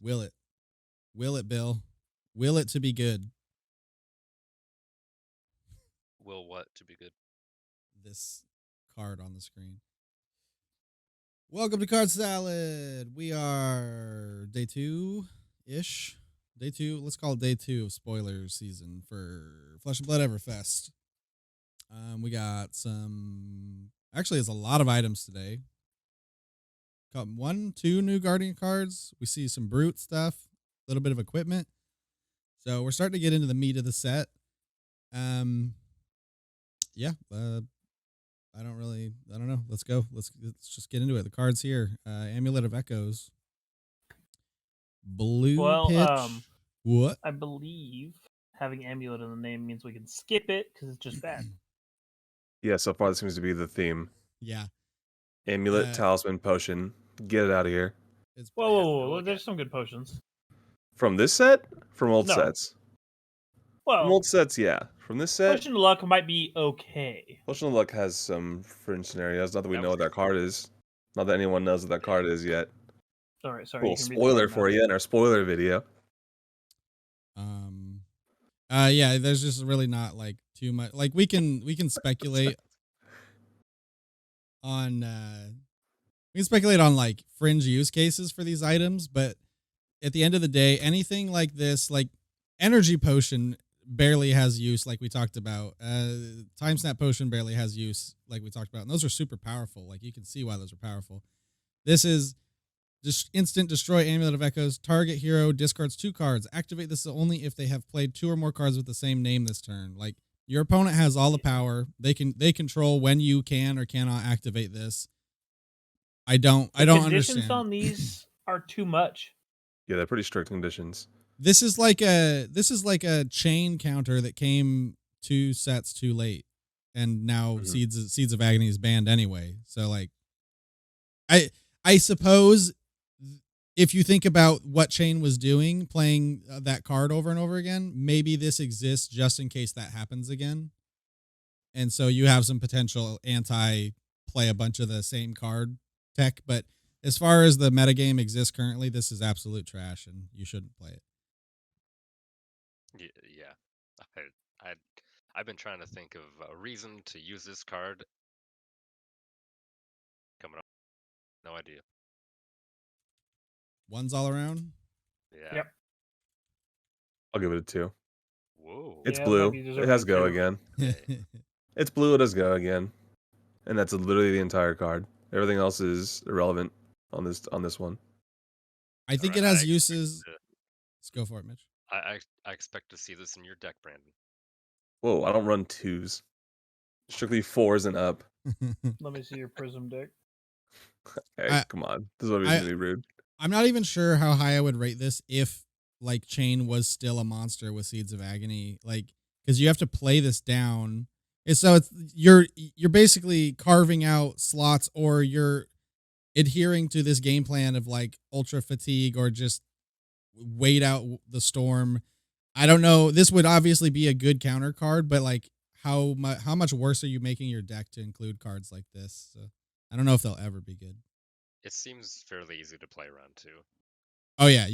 Will it? Will it, Bill? Will it to be good? Will what to be good? This card on the screen. Welcome to Card Salad. We are day 2-ish. Day 2. Let's call it day 2 of spoiler season for Flesh and Blood Everfest. We got some. Actually, it's a lot of items today. Got 2 new Guardian cards. We see some brute stuff, a little bit of equipment. So we're starting to get into the meat of the set. Yeah. I don't know. Let's go. Let's just get into it. The cards here. Amulet of Echoes. Blue pitch. What? I believe having Amulet in the name means we can skip it because it's just bad. Yeah, so far this seems to be the theme. Yeah. Amulet, Talisman, Potion. Get it out of here. Whoa. There's some good potions. From this set? From old No. sets? Well, From old sets, yeah. From this set? Potion of Luck might be okay. Potion of Luck has some fringe scenarios. Not that we know what that card is. Not that anyone knows what that card is yet. Sorry. Cool spoiler for you in our spoiler video. Yeah, there's just really not like too much. Like we can speculate on like fringe use cases for these items, but at the end of the day, anything like this, like Energy Potion barely has use, like we talked about. Time Snap Potion barely has use, like we talked about, and those are super powerful. Like you can see why those are powerful. This is just instant destroy Amulet of Echoes. Target hero discards 2 cards. Activate this only if they have played 2 or more cards with the same name this turn. Like your opponent has all the power. They control when you can or cannot activate this. I don't understand. Conditions on these are too much. Yeah, they're pretty strict conditions. This is like a chain counter that came 2 sets too late, and now Seeds of Agony is banned anyway. So like, I suppose if you think about what Chain was doing, playing that card over and over again, maybe this exists just in case that happens again. And so you have some potential anti-play a bunch of the same card tech. But as far as the metagame exists currently, this is absolute trash, and you shouldn't play it. Yeah. I've been trying to think of a reason to use this card. Coming up. No idea. Ones all around? Yeah. Yep. I'll give it a 2. Whoa. It's blue. It has go again. It's blue. It has go again. And that's literally the entire card. Everything else is irrelevant on this one. I think it has uses. Let's go for it, Mitch. I expect to see this in your deck, Brandon. Whoa, I don't run 2s. Strictly 4s and up. Let me see your Prism deck. Hey, come on. This is what going to be rude. I'm not even sure how high I would rate this if like Chain was still a monster with Seeds of Agony, like because you have to play this down. And so you're basically carving out slots, or you're adhering to this game plan of like ultra fatigue or just wait out the storm. I don't know. This would obviously be a good counter card, but like how much worse are you making your deck to include cards like this? So I don't know if they'll ever be good. It seems fairly easy to play around too. Oh yeah,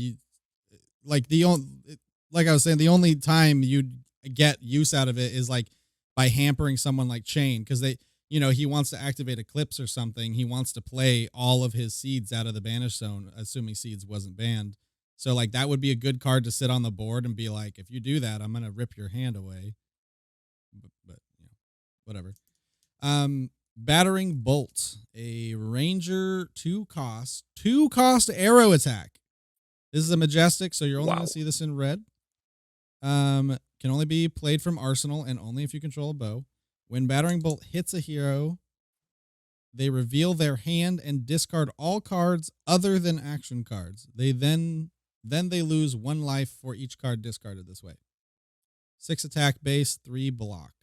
like I was saying, the only time you'd get use out of it is like by hampering someone like Chain, because he wants to activate Eclipse or something. He wants to play all of his Seeds out of the banish zone, assuming Seeds wasn't banned. So like that would be a good card to sit on the board and be like, if you do that, I'm gonna rip your hand away. But whatever. Battering Bolt, a Ranger 2 cost arrow attack. This is a Majestic, so you're only going to see this in red. Can only be played from Arsenal and only if you control a bow. When Battering Bolt hits a hero, they reveal their hand and discard all cards other than action cards. They then they lose 1 life for each card discarded this way. 6 attack base, 3 block.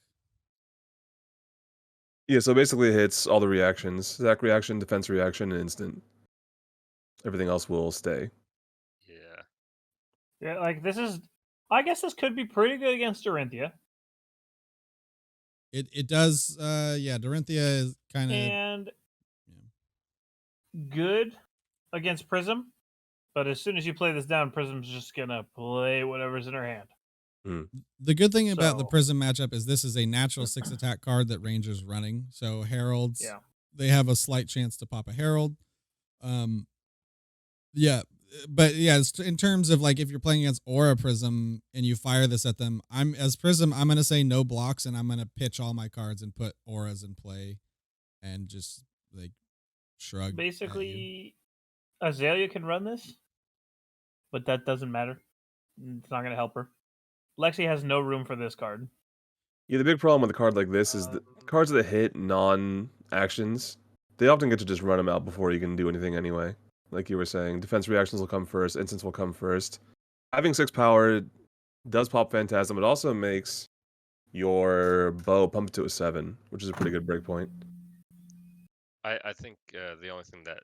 Yeah, so basically it hits all the reactions. Attack reaction, defense reaction, and instant. Everything else will stay. Yeah. Yeah, like this is... I guess this could be pretty good against Dorinthia. It does, Dorinthia is kind of... And good against Prism, but as soon as you play this down, Prism's just gonna play whatever's in her hand. The good thing about the So- Prism matchup is this is a natural 6 attack card that Ranger's running. So Heralds, Yeah. they have a slight chance to pop a Herald. Yeah, but yeah, in terms of like if you're playing against Aura Prism and you fire this at them, I'm gonna say no blocks and I'm gonna pitch all my cards and put auras in play and just like shrug. at you. Basically, Azalea can run this, but that doesn't matter. It's not gonna help her. Lexi has no room for this card. Yeah, the big problem with a card like this is the cards that hit non-actions, they often get to just run them out before you can do anything anyway. Like you were saying, defense reactions will come first, instants will come first. Having 6 power does pop Phantasm. It also makes your bow pump to a 7, which is a pretty good breakpoint. I think the only thing that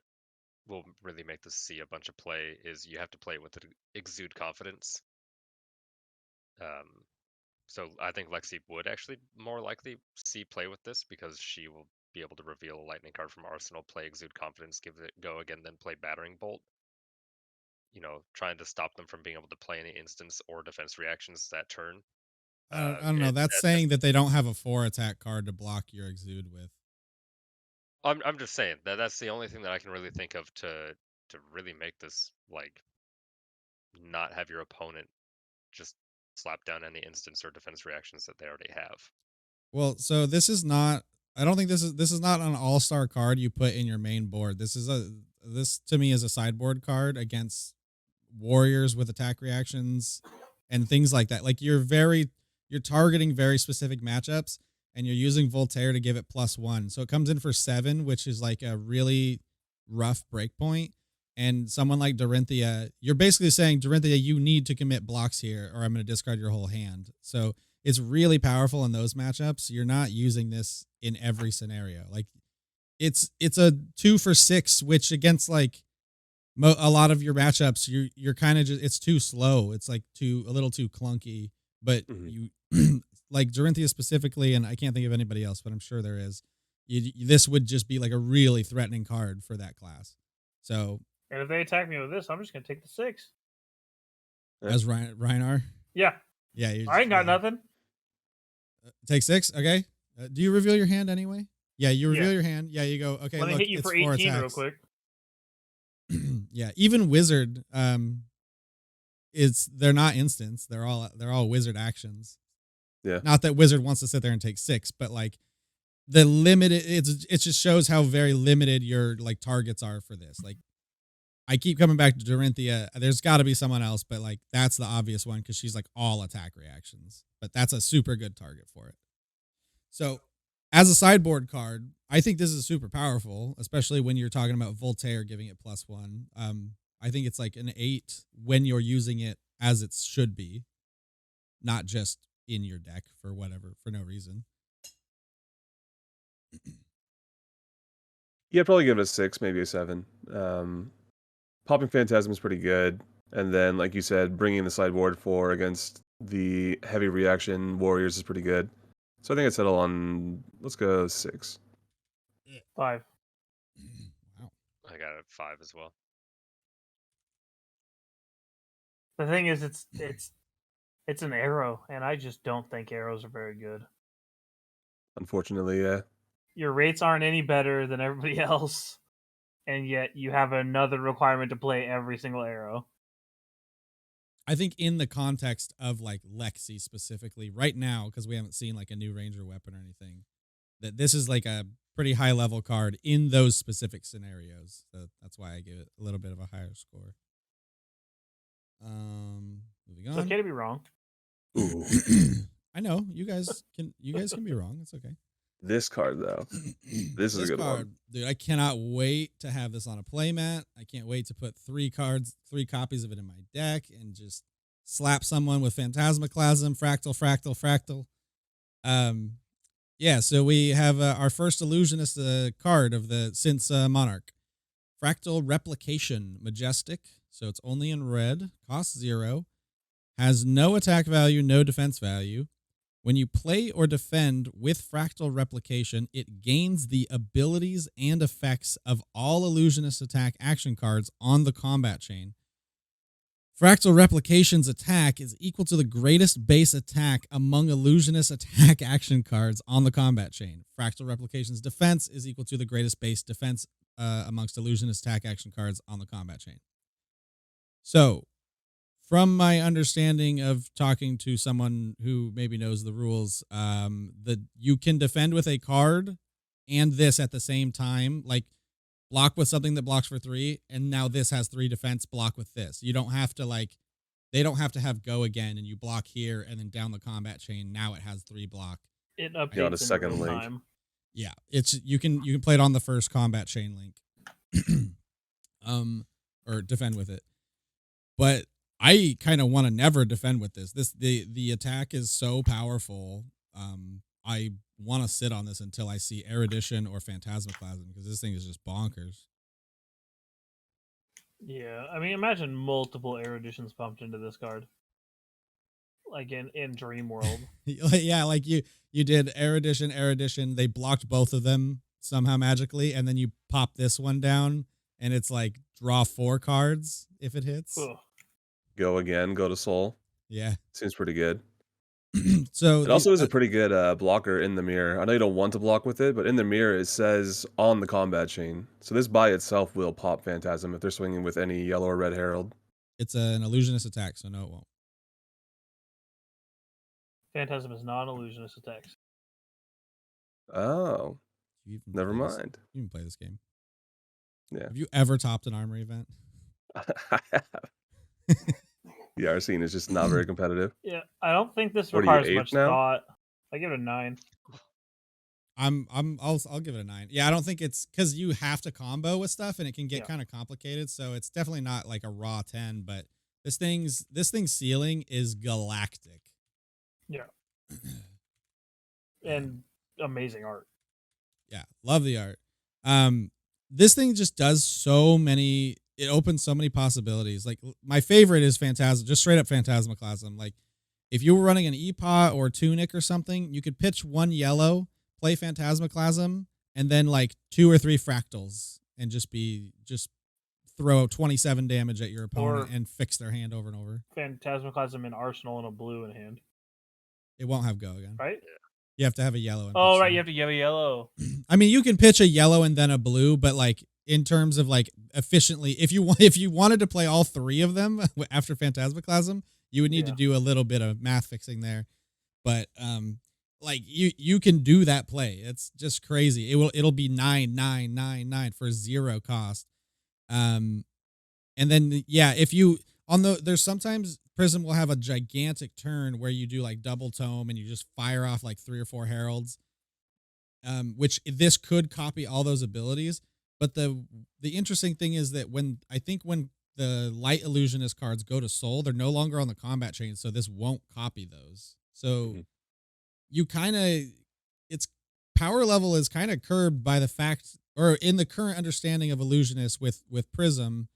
will really make this see a bunch of play is you have to play with exude confidence. So I think Lexi would actually more likely see play with this because she will be able to reveal a lightning card from Arsenal, play exude confidence, give it a go again, then play battering bolt. You know, trying to stop them from being able to play any instance or defense reactions that turn. I don't know. That's saying that they don't have a 4 attack card to block your exude with. I'm just saying that's the only thing that I can really think of to really make this like not have your opponent just slap down any instance or defense reactions that they already have. Well, so this is not. I don't think this is not an all-star card you put in your main board. This to me is a sideboard card against warriors with attack reactions and things like that. Like you're targeting very specific matchups and you're using Voltaire to give it +1. So it comes in for 7, which is like a really rough breakpoint. And someone like Dorinthia, you're basically saying, Dorinthia, you need to commit blocks here or I'm going to discard your whole hand. So it's really powerful in those matchups. You're not using this in every scenario. Like it's a 2 for 6, which against like a lot of your matchups, you're kind of just, it's too slow. It's like a little too clunky, but you like Dorinthia specifically, and I can't think of anybody else, but I'm sure there is. This would just be like a really threatening card for that class. So, and if they attack me with this, I'm just gonna take the 6. As Reinar? Yeah. Yeah. I ain't got nothing. Take 6? Okay. Do you reveal your hand anyway? Yeah, you reveal your hand. Yeah, you go, okay, Let me hit you for 18 real quick. Yeah, even Wizard, they're not instants. They're all Wizard actions. Yeah. Not that Wizard wants to sit there and take 6, but like the limited, it just shows how very limited your like targets are for this. Like I keep coming back to Dorinthia. There's got to be someone else, but like that's the obvious one because she's like all attack reactions. But that's a super good target for it. So as a sideboard card, I think this is super powerful, especially when you're talking about Voltaire giving it +1. I think it's like an 8 when you're using it as it should be, not just in your deck for no reason. Yeah, I'd probably give it a 6, maybe a 7. Popping Phantasm is pretty good. And then, like you said, bringing the sideboard 4 against the heavy reaction warriors is pretty good. So I think I'd settle on, let's go 6. 5. Wow. I got a 5 as well. The thing is, it's an arrow, and I just don't think arrows are very good. Unfortunately, yeah. Your rates aren't any better than everybody else, and yet you have another requirement to play every single arrow. I think in the context of like Lexi specifically right now, because we haven't seen like a new ranger weapon or anything, that this is like a pretty high level card in those specific scenarios. So that's why I give it a little bit of a higher score. Moving on. It's okay to be wrong. Ooh. I know you guys can be wrong. It's okay. This card, though. This is a good one. Dude, I cannot wait to have this on a playmat. I can't wait to put 3 copies of it in my deck and just slap someone with Phantasmaclasm, Fractal. Yeah, so we have our first Illusionist card of since Monarch. Fractal Replication, Majestic. So it's only in red, costs 0, has no attack value, no defense value. When you play or defend with Fractal Replication, it gains the abilities and effects of all Illusionist attack action cards on the combat chain. Fractal Replication's attack is equal to the greatest base attack among Illusionist attack action cards on the combat chain. Fractal Replication's defense is equal to the greatest base defense amongst Illusionist attack action cards on the combat chain. So, from my understanding of talking to someone who maybe knows the rules, that you can defend with a card and this at the same time, like block with something that blocks for 3, and now this has 3 defense, block with this. You don't have to they don't have to have go again and you block here and then down the combat chain. Now it has 3 block. It updates Yeah, on a in second real link. time. Yeah, you can play it on the first combat chain link, or defend with it. But I kind of want to never defend with this. The attack is so powerful. I want to sit on this until I see Erudition or Phantasmaclasm because this thing is just bonkers. Yeah, I mean, imagine multiple eruditions pumped into this card, like in Dream World. Yeah, like you did Erudition. They blocked both of them somehow magically, and then you pop this one down, and it's like draw 4 cards if it hits. Ugh. Go again, go to Soul. Yeah. Seems pretty good. So It also is a pretty good blocker in the mirror. I know you don't want to block with it, but in the mirror it says on the combat chain. So this by itself will pop Phantasm if they're swinging with any yellow or red herald. it's an illusionist attack, so no, it won't. Phantasm is not illusionist attacks. Oh, You even never play this- mind. You can play this game. Yeah. Have you ever topped an armory event? The Arsene is just not very competitive. Yeah, I don't think this What are you, requires 8 much now? thought. I give it a 9. I'll give it a 9. Yeah, I don't think it's because you have to combo with stuff and it can get Yeah. kind of complicated. So it's definitely not like a raw 10, but this thing's ceiling is galactic. Yeah, and amazing art. Yeah, love the art. This thing just does so many. It opens so many possibilities. Like my favorite is Phantasm, just straight up Phantasmaclasm. Like if you were running an EPOT or Tunic or something, you could pitch 1 yellow, play Phantasmaclasm, and then like 2 or 3 fractals, and just throw 27 damage at your opponent Or- and fix their hand over and over. Phantasmaclasm in Arsenal and a blue in hand, It won't have go again. right? You have to have a yellow. And Oh, pitch right, them. you have to give a yellow. I mean, you can pitch a yellow and then a blue, but like in terms of like efficiently, if you wanted to play all 3 of them after Phantasmaclasm, you would need to Yeah. do a little bit of math fixing there. But like you can do that play. It's just crazy. It'll be 9 for 0 cost. And then yeah, if you there's sometimes Prism will have a gigantic turn where you do like double tome and you just fire off like 3 or 4 heralds. Which this could copy all those abilities, but the interesting thing is that when the light illusionist cards go to Soul, they're no longer on the combat chain, so this won't copy those. So you kind of its power level is kind of curbed by the fact, or in the current understanding of illusionist with Prism,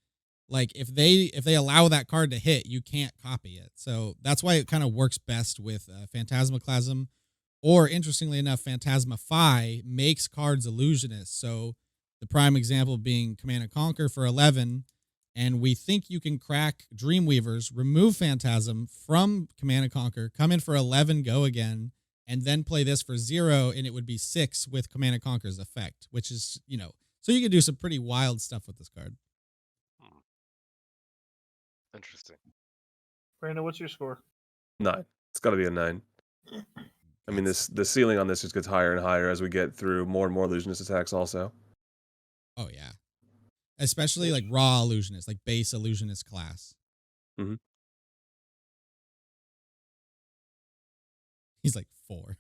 like if they allow that card to hit, you can't copy it. So that's why it kind of works best with Phantasmaclasm. Or, interestingly enough, Phantasmify makes cards illusionist. So, the prime example being Command and Conquer for 11, and we think you can crack Dreamweavers, remove Phantasm from Command and Conquer, come in for 11, go again, and then play this for 0, and it would be 6 with Command and Conquer's effect, which is, so you can do some pretty wild stuff with this card. Interesting. Brandon, what's your score? 9. It's got to be a 9. I mean, the ceiling on this just gets higher and higher as we get through more and more illusionist attacks also. Oh, yeah. Especially like raw illusionist, like base illusionist class. Mhm. He's like 4.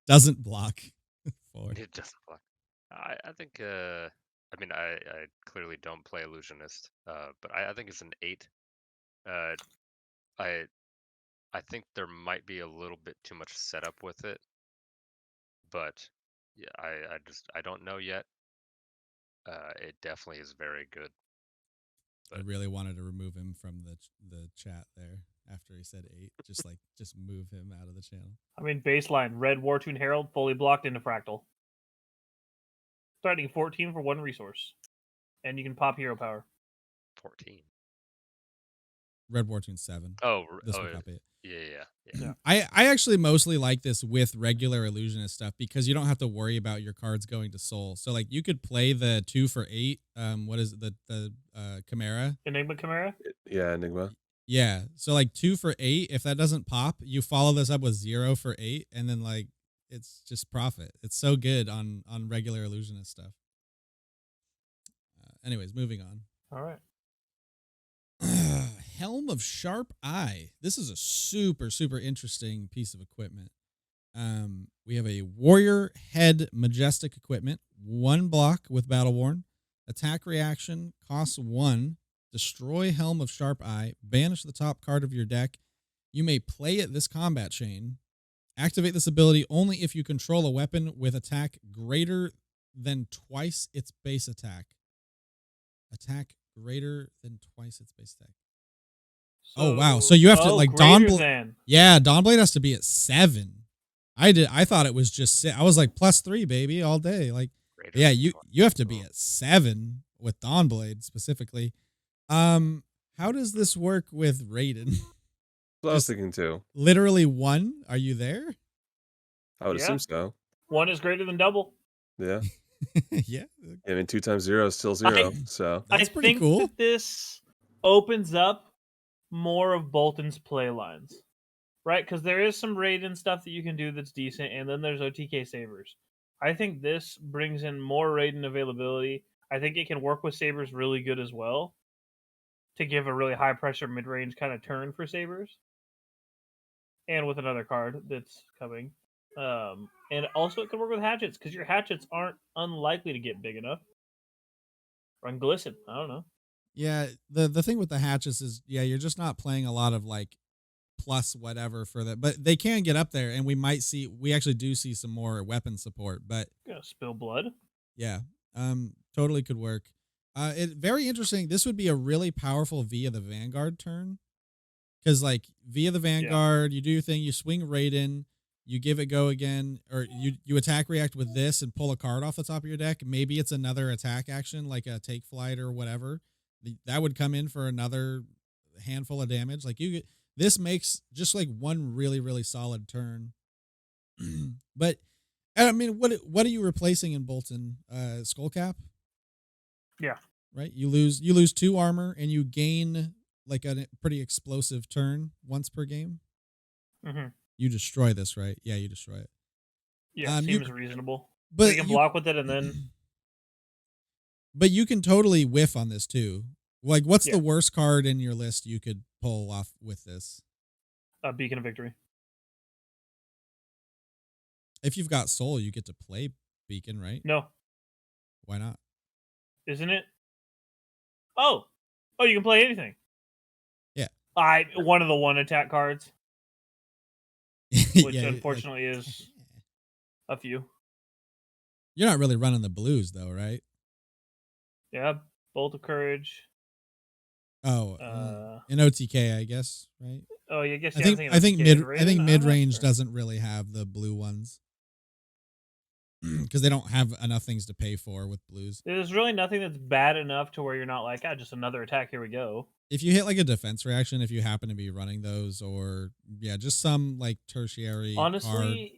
Doesn't block. 4. It doesn't block. I think. I mean, I clearly don't play Illusionist, but I think it's an 8. I think there might be a little bit too much setup with it, but yeah, I don't know yet. It definitely is very good. I really wanted to remove him from the chat there after he said 8. Just move him out of the channel. I mean, baseline red Wartune Herald fully blocked into Fractal. Starting 14 for 1 resource, and you can pop hero power. 14. Red Wartune 7. Oh, This will copy it. Yeah. I actually mostly like this with regular Illusionist stuff because you don't have to worry about your cards going to soul. So like you could play the 2 for 8. What is it? The Chimera? Enigma Chimera? Yeah, Enigma. Yeah. So like 2 for 8. If that doesn't pop, you follow this up with 0 for 8, and then like it's just profit. It's so good on regular Illusionist stuff. Anyways, moving on. All right. Helm of Sharp Eye. This is a super, super interesting piece of equipment. We have a Warrior Head Majestic equipment, 1 block with Battle Worn. Attack reaction, costs 1. Destroy Helm of Sharp Eye. Banish the top card of your deck. You may play it this combat chain. Activate this ability only if you control a weapon with attack greater than twice its base attack. Attack greater than twice its base attack. Oh wow! So you have to like Dawnblade. Yeah, Dawnblade has to be at 7. I thought it was just 6. I was like +3, baby, all day. Like, yeah, you have to be at 7 with Dawnblade specifically. How does this work with Raiden? Well, I was thinking too. Literally 1. Are you there? I would assume so. 1 is greater than double. Yeah. Yeah. I mean, 2 times 0 is still 0. So that's pretty cool. That this opens up more of Bolton's play lines, right? Because there is some Raiden stuff that you can do that's decent, and then there's OTK Sabers. I think this brings in more Raiden availability. I think it can work with Sabers really good as well to give a really high pressure mid range kind of turn for Sabers, and with another card that's coming. And also it can work with hatchets because your hatchets aren't unlikely to get big enough. Run Glisten. I don't know. Yeah, the thing with the hatches is, yeah, you're just not playing a lot of like plus whatever for that, but they can get up there, and we actually do see some more weapon support, but spill blood. Yeah, totally could work. It very interesting. This would be a really powerful via the Vanguard turn, because like via the Vanguard, you do your thing, you swing Raiden, you give it go again, or you attack react with this and pull a card off the top of your deck. Maybe it's another attack action like a take flight or whatever. That would come in for another handful of damage. Like this makes just like one really, really solid turn. But I mean, what are you replacing in Bolton? Skullcap? Yeah. Right? You lose 2 armor and you gain like a pretty explosive turn once per game. Mm-hmm. You destroy this, right? Yeah, you destroy it. Yeah, seems reasonable. But you can block with it and then... But you can totally whiff on this too. Like, what's the worst card in your list you could pull off with this? Beacon of Victory. If you've got Soul, you get to play Beacon, right? No. Why not? Isn't it? Oh, you can play anything. Yeah. One of the 1 attack cards. Which unfortunately is a few. You're not really running the blues though, right? Yeah, Bolt of Courage. Oh, in OTK, I guess, right? Oh, yeah, I guess. I think mid range doesn't really have the blue ones because they don't have enough things to pay for with blues. There's really nothing that's bad enough to where you're not like, just another attack. Here we go. If you hit like a defense reaction, if you happen to be running those, or just some like tertiary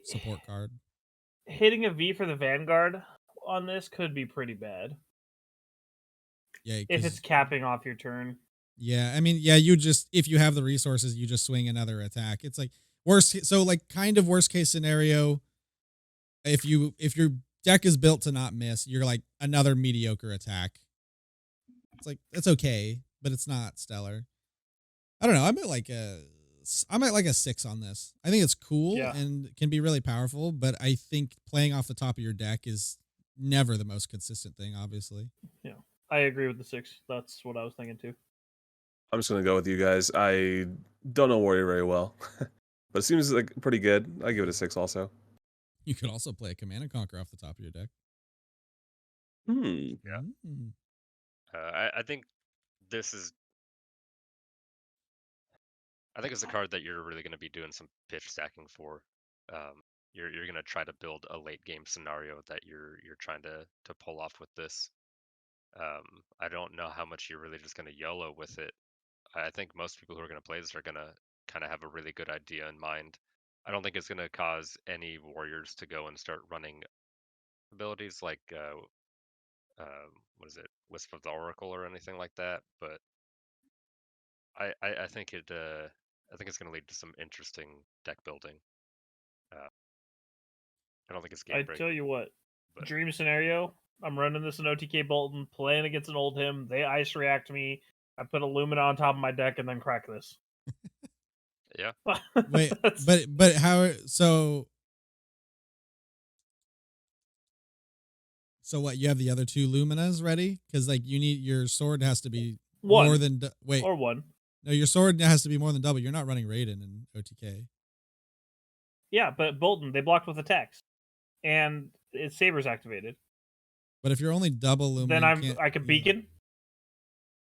support card, hitting a V for the Vanguard on this could be pretty bad. Yeah, if it's capping off your turn. Yeah, I mean, you just, if you have the resources, you just swing another attack. It's like worst case scenario. If your deck is built to not miss, you're like another mediocre attack. It's like it's okay, but it's not stellar. I don't know. I'm at like a 6 on this. I think it's cool and can be really powerful, but I think playing off the top of your deck is never the most consistent thing, obviously. Yeah, I agree with the 6. That's what I was thinking too. I'm just gonna go with you guys. I don't know Warrior very well, but it seems like pretty good. I give it a 6 also. You could also play a Command and Conquer off the top of your deck. Yeah. I think this is. I think it's a card that you're really going to be doing some pitch stacking for. You're going to try to build a late game scenario that you're trying to pull off with this. I don't know how much you're really just going to YOLO with it. I think most people who are going to play this are going to kind of have a really good idea in mind. I don't think it's going to cause any warriors to go and start running abilities like what is it, Wisp of the Oracle or anything like that. But I think I think it's going to lead to some interesting deck building. I don't think it's game I breaking. tell you what, but- dream scenario. I'm running this in OTK Bolton, playing against an old him. They ice react me. I put Illumina on top of my deck and then crack this. Yeah. Wait, That's- but how? So what? You have the other two Luminas ready? Because like you need your sword has to be one more than wait. or one. No, your sword has to be more than double. You're not running Raiden in OTK. Yeah, but Bolton, they blocked with attacks. And it's Saber's activated. But if you're only double Lumina, Then you can't- I could beacon.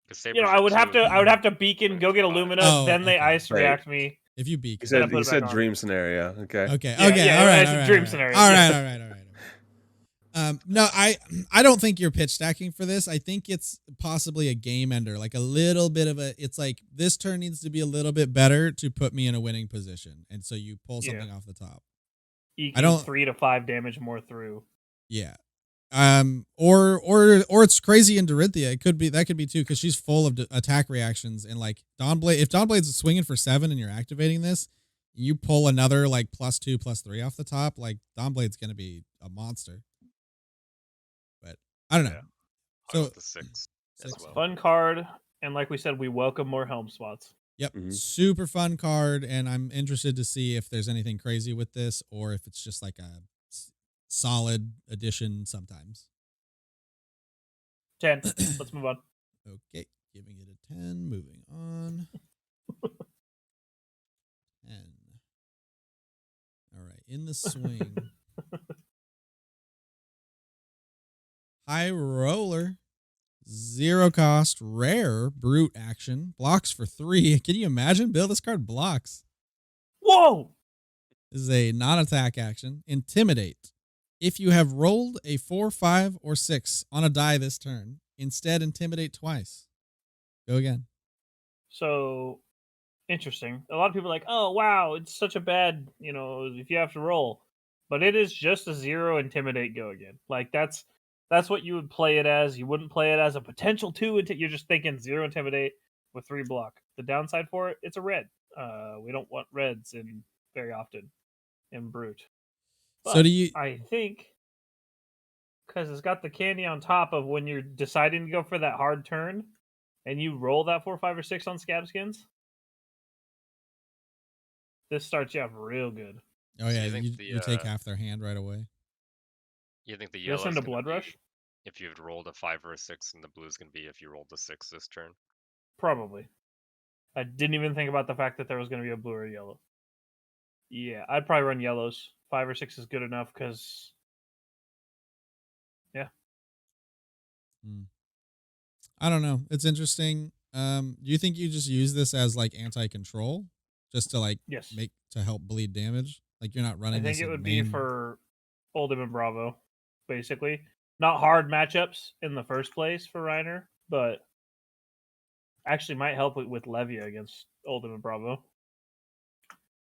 Because You know, I would have to beacon, go get Illumina, Oh, then they okay. ice Right. react me. If you beacon. Then I put He it said back on. dream scenario. Okay. Okay. Yeah, Okay. yeah, all right. it's a all right, dream all right. scenario, All yes. right. All right. All right. No, I don't think you're pitch stacking for this. I think it's possibly a game ender, like a little bit of a. It's like this turn needs to be a little bit better to put me in a winning position, and so you pull something off the top. You I can don't- 3 to 5 damage more through. Yeah. Or it's crazy in Dorinthia. It could be that could be too because she's full of attack reactions and like Dawnblade. If Dawnblade's swinging for 7 and you're activating this, you pull another like +2, +3 off the top. Like Dawnblade's gonna be a monster. But I don't know. Yeah. So So the 6 as six. well. Fun card, and like we said, we welcome more helm spots. Yep, Mhm. super fun card, and I'm interested to see if there's anything crazy with this or if it's just like a solid addition sometimes. 10. Let's move on. Okay, giving it a 10, moving on. 10. All right, in the swing. High roller. 0 cost, rare, brute action. Blocks for 3. Can you imagine? Bill, this card blocks. Whoa! This is a non-attack action. Intimidate. If you have rolled a 4, 5, or 6 on a die this turn, instead intimidate twice. Go again. So, interesting. A lot of people are like, oh, wow, it's such a bad, if you have to roll. But it is just a 0 intimidate go again. Like, that's what you would play it as. You wouldn't play it as a potential 2. You're just thinking 0 intimidate with 3 block. The downside for it, it's a red. We don't want reds in very often in brute. So But do you... I think because it's got the candy on top of when you're deciding to go for that hard turn and you roll that 4, 5, or 6 on scab skins, this starts you off real good. Oh, yeah, you think you take half their hand right away. You think the yellow Listen to Blood Rush? If you've rolled a 5 or a 6, and the blue is going to be if you rolled a 6 this turn? Probably. I didn't even think about the fact that there was going to be a blue or yellow. Yeah, I'd probably run yellows. 5 or 6 is good enough because, yeah. I don't know. It's interesting. Do you think you just use this as like anti-control, just to like Yes. to help bleed damage? Like you're not running. I think this it in would main... be for Oldham and Bravo, basically. Not hard matchups in the first place for Reiner, but actually might help with Levia against Oldham and Bravo.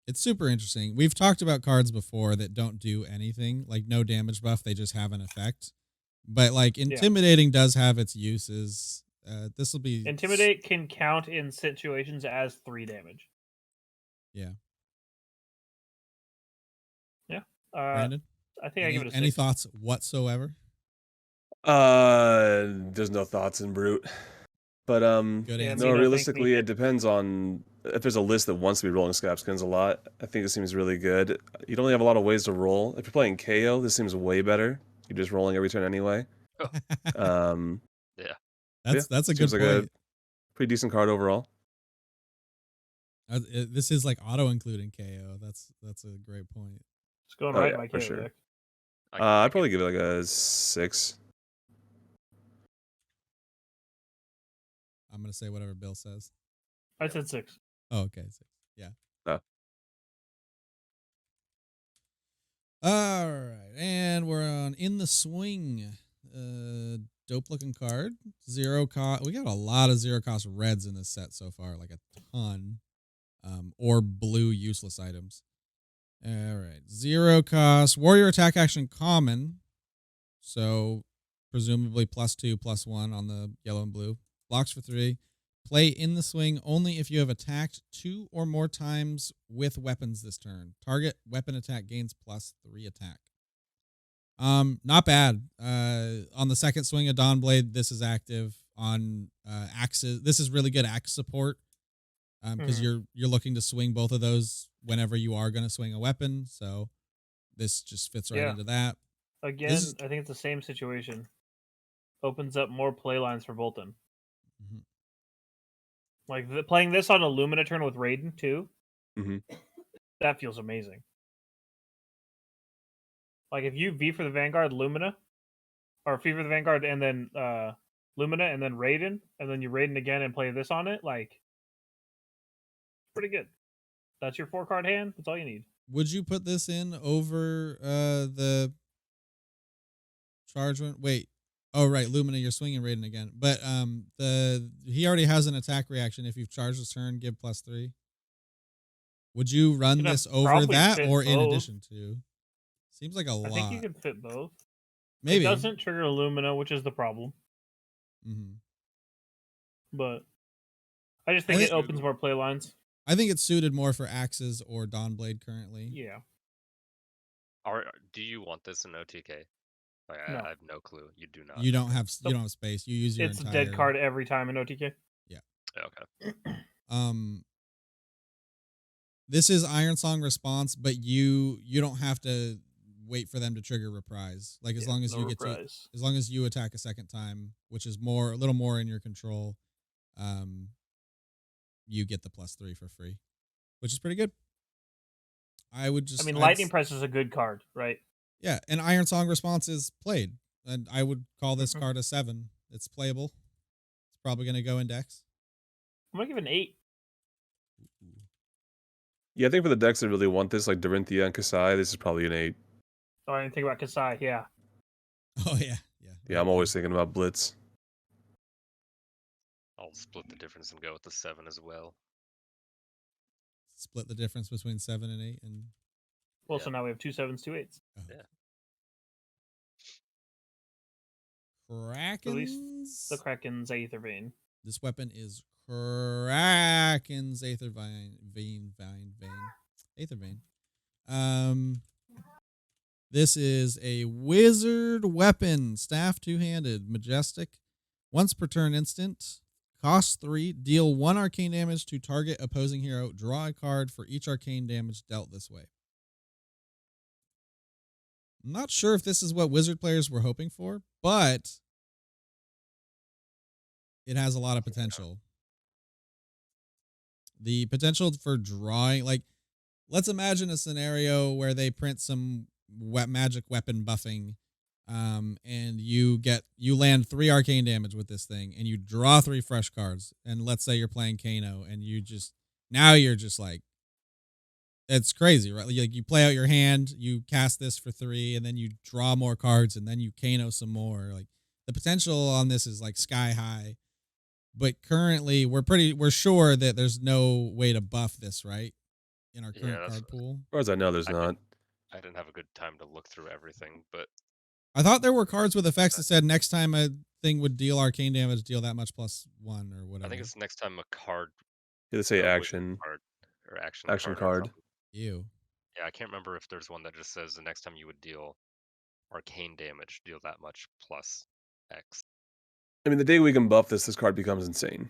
It's super interesting. We've talked about cards before that don't do anything, like no damage buff. They just have an effect. But like intimidating does have its uses. This will be Intimidate can count in situations as 3 damage. Yeah. Yeah. Brandon, I think I give it a 6. any thoughts whatsoever? There's no thoughts in brute, but Good Yeah, answer. no. Mina, Realistically, thank me. it depends on if there's a list that wants to be rolling scab skins a lot. I think this seems really good. You don't really have a lot of ways to roll. If you're playing KO, this seems way better. You're just rolling every turn anyway. Yeah. That's a good seems like point. a pretty decent card overall. This is like auto including KO. That's a great point. It's going Oh, right yeah, in my for KO sure. deck. I'd probably give it like a 6. I'm gonna say whatever Bill says. I said 6. Oh, okay. 6. Yeah. Oh. All right, and we're on In the Swing. Dope looking card. 0 cost. We got a lot of 0 cost reds in this set so far, like a ton. Or blue useless items. All right, 0 cost. Warrior attack action common. So presumably +2, +1 on the yellow and blue. Blocks for 3. Play In the Swing only if you have attacked 2 or more times with weapons this turn. Target weapon attack gains +3 attack. Not bad. On the second swing of Dawnblade, this is active. On axes, this is really good axe support. Because you're looking to swing both of those whenever you are going to swing a weapon. So this just fits right into that. Again, I think it's the same situation. Opens up more play lines for Bolton. Mm-hmm. Like playing this on a Lumina turn with Raiden too. Mm-hmm. That feels amazing. Like if you V for the Vanguard Lumina, or V for the Vanguard and then Lumina and then Raiden, and then you Raiden again and play this on it, like pretty good. That's your 4-card hand. That's all you need. Would you put this in over the charge one? Wait. Oh, right. Lumina, you're swinging Raiden again. But he already has an attack reaction. If you've charged this turn, give +3. Would you run this over that or in addition to? Seems like a lot. I think you can fit both. Maybe. It doesn't trigger Lumina, which is the problem. Mm-hmm. But I just think it opens more play lines. I think it's suited more for axes or Dawnblade currently. Yeah. Do you want this in OTK? No. I have no clue. You do not. You don't have space. You use your It's entire... a dead card every time in OTK. Yeah. Okay. This is Iron Song response, but you don't have to wait for them to trigger reprise. Like as long as you as long as you attack a second time, which is a little more in your control, you get the +3 for free, which is pretty good. Lightning Press is a good card, right? Yeah, and Iron Song response is played, and I would call this card a 7. It's playable. It's probably going to go in decks. I'm going to give it an 8. Yeah, I think for the decks that really want this, like Dorinthia and Kasai, this is probably an 8. Oh, I didn't think about Kasai, yeah. Oh, yeah. Yeah, I'm always thinking about Blitz. I'll split the difference and go with the 7 as well. Split the difference between 7 and 8, and so now we have 2 7s, 2 8s. Oh. Yeah. Krakens. The Kraken's Aether Vein. This weapon is Kraken's Aether Vein. Aether Vein. This is a wizard weapon, staff 2-handed, majestic. Once per turn instant, cost 3, deal 1 arcane damage to target opposing hero, draw a card for each arcane damage dealt this way. I'm not sure if this is what wizard players were hoping for, but it has a lot of potential. The potential for drawing, like, let's imagine a scenario where they print some magic weapon buffing, and you land 3 arcane damage with this thing, and you draw 3 fresh cards. And let's say you're playing Kano, and you're just like, it's crazy, right? Like you play out your hand, you cast this for 3, and then you draw more cards, and then you Kano some more. Like the potential on this is like sky high. But currently, we're sure that there's no way to buff this, right? In our current card pool. As far as I know, there's not. I didn't have a good time to look through everything, but I thought there were cards with effects that said next time a thing would deal arcane damage, deal that much +1 or whatever. I think it's next time a card. Yeah, they say action. Card, or action card. Ew. Yeah, I can't remember if there's one that just says the next time you would deal arcane damage, deal that much +X. I mean, the day we can buff this card becomes insane.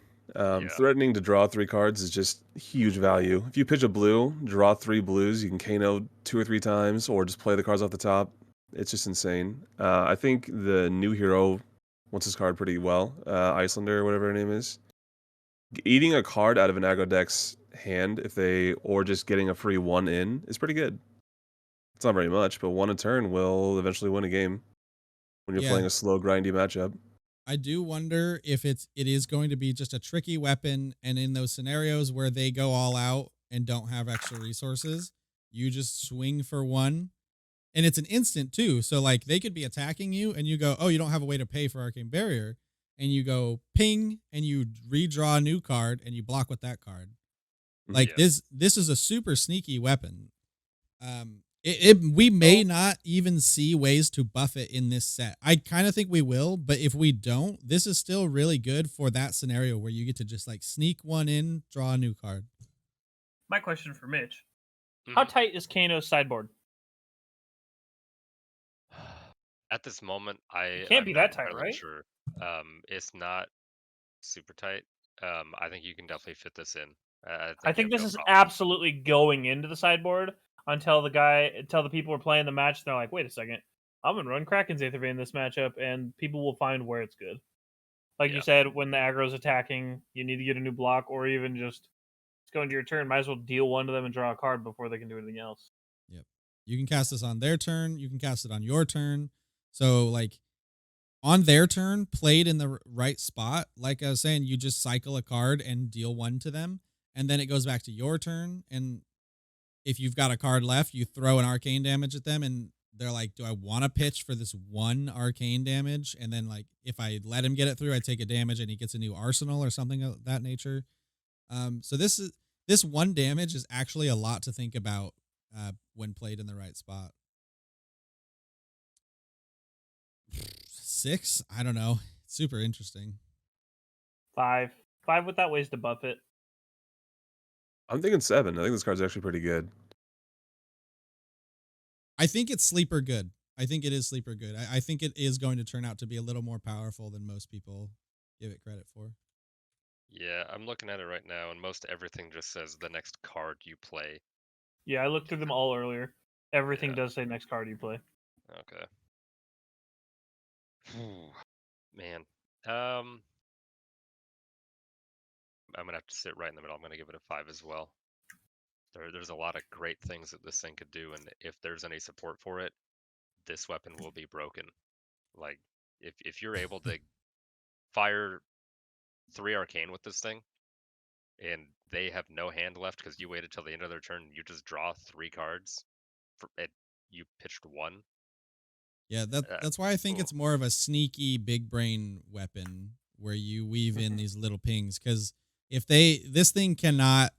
Threatening to draw 3 cards is just huge value. If you pitch a blue, draw 3 blues, you can Kano 2 or 3 times, or just play the cards off the top. It's just insane. I think the new hero wants this card pretty well. Icelander, or whatever her name is. Eating a card out of an aggro deck's hand, or just getting a free 1 in, is pretty good. It's not very much, but 1 a turn will eventually win a game when you're playing a slow, grindy matchup. I do wonder if it is going to be just a tricky weapon, and in those scenarios where they go all out and don't have extra resources, you just swing for one, and it's an instant too. So like they could be attacking you, and you go, "Oh, you don't have a way to pay for Arcane Barrier," and you go ping, and you redraw a new card, and you block with that card. Like Yeah. this is a super sneaky weapon. We may not even see ways to buff it in this set. I kind of think we will, but if we don't, this is still really good for that scenario where you get to just like sneak one in, draw a new card. My question for Mitch: How Mhm. tight is Kano's sideboard? At this moment, It can't I'm be not that tight, entirely right? sure. It's not super tight. I think you can definitely fit this in. I I think you think have this no is problem. absolutely going into the sideboard until the people are playing the match. And they're like, wait a second, I'm gonna run Kraken's Aether in this matchup, and people will find where it's good. Like you Yeah. said, when the aggro's attacking, you need to get a new block, or even just it's going to your turn. Might as well deal one to them and draw a card before they can do anything else. Yep. You can cast this on their turn. You can cast it on your turn. So like on their turn, played in the right spot, like I was saying, you just cycle a card and deal one to them, and then it goes back to your turn. And if you've got a card left, you throw an arcane damage at them, and they're like, "Do I want to pitch for this one arcane damage?" And then like, if I let him get it through, I take a damage, and he gets a new arsenal or something of that nature. So this one damage is actually a lot to think about when played in the right spot. 6, I don't know. It's super interesting. 5 without ways to buff it. I'm thinking 7. I think this card's actually pretty good. I think it's sleeper good. I think it is sleeper good. I think it is going to turn out to be a little more powerful than most people give it credit for. Yeah, I'm looking at it right now, and most everything just says the next card you play. Yeah, I looked through them all earlier. Everything Yeah. does say next card you play. Okay. Man. I'm gonna have to sit right in the middle. I'm gonna give it a 5 as well. There's a lot of great things that this thing could do, and if there's any support for it, this weapon will be broken. Like, if you're able to fire 3 arcane with this thing, and they have no hand left because you waited till the end of their turn, and you just draw 3 cards, and you pitched 1. Yeah, that's why I think it's more of a sneaky big brain weapon where you weave in these little pings, because if this thing cannot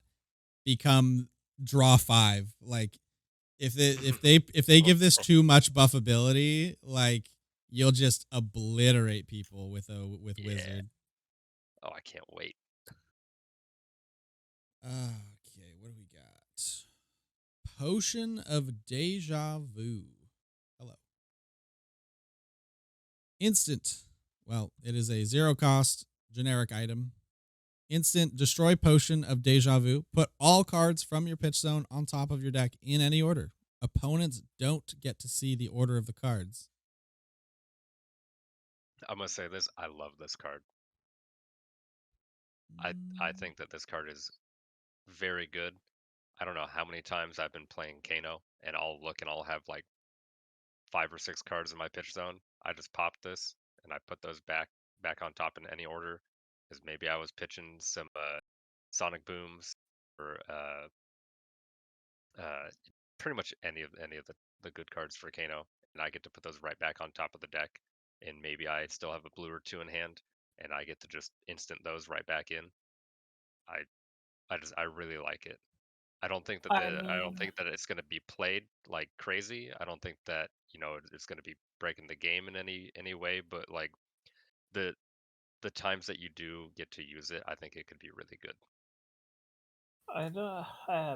become draw 5, like if they give this too much buff ability, like you'll just obliterate people with Yeah. wizard. Oh, I can't wait. Okay, what do we got? Potion of Deja Vu. Hello. Instant. Well, it is a 0 cost generic item. Instant destroy Potion of Deja Vu. Put all cards from your pitch zone on top of your deck in any order. Opponents don't get to see the order of the cards. I'm gonna say this. I love this card. I think that this card is very good. I don't know how many times I've been playing Kano, and I'll look and I'll have like 5 or 6 cards in my pitch zone. I just pop this and I put those back on top in any order, because maybe I was pitching some Sonic Booms or pretty much any of the good cards for Kano, and I get to put those right back on top of the deck. And maybe I still have a blue or 2 in hand, and I get to just instant those right back in. I really like it. I don't think that I don't think that it's going to be played like crazy. I don't think that it's going to be breaking the game in any way. But like the times that you do get to use it, I think it could be really good.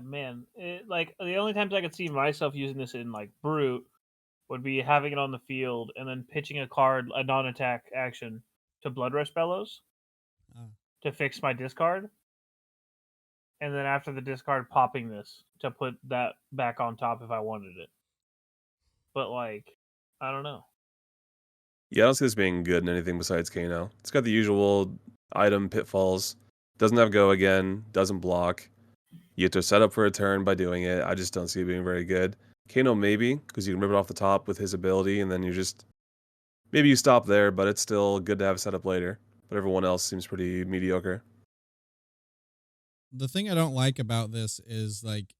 Man, like the only times I could see myself using this in like Brute would be having it on the field and then pitching a card, a non-attack action, to Blood Rush Bellows to fix my discard, and then after the discard, popping this to put that back on top if I wanted it. But like, I don't know. Yeah, I don't see this being good in anything besides Kano. It's got the usual item pitfalls. Doesn't have go again. Doesn't block. You have to set up for a turn by doing it. I just don't see it being very good. Kano maybe, because you can rip it off the top with his ability, and then you just Maybe you stop there, but it's still good to have set up later. But everyone else seems pretty mediocre. The thing I don't like about this is like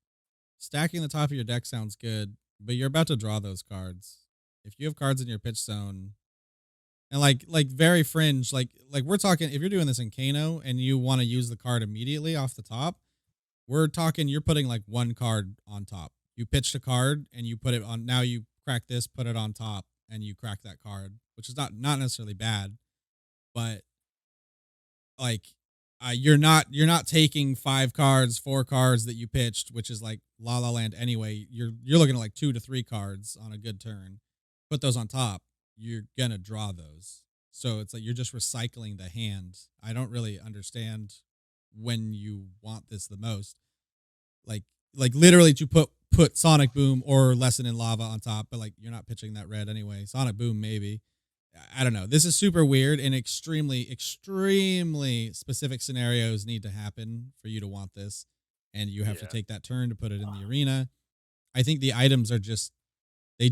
stacking the top of your deck sounds good, but you're about to draw those cards. If you have cards in your pitch zone, and like very fringe, like we're talking, if you're doing this in Kano and you want to use the card immediately off the top, we're talking you're putting like one card on top. You pitched a card and you put it on. Now you crack this, put it on top, and you crack that card, which is not necessarily bad, but like you're not taking 4 cards that you pitched, which is like La La Land anyway. You're looking at like 2 to 3 cards on a good turn. Put those on top, you're gonna draw those. So it's like you're just recycling the hand. I don't really understand when you want this the most. Like literally to put Sonic Boom or Lesson in Lava on top, but like you're not pitching that red anyway. Sonic Boom maybe. I don't know. This is super weird and extremely specific scenarios need to happen for you to want this, and you have to take that turn to put it in the arena. I think the items are just they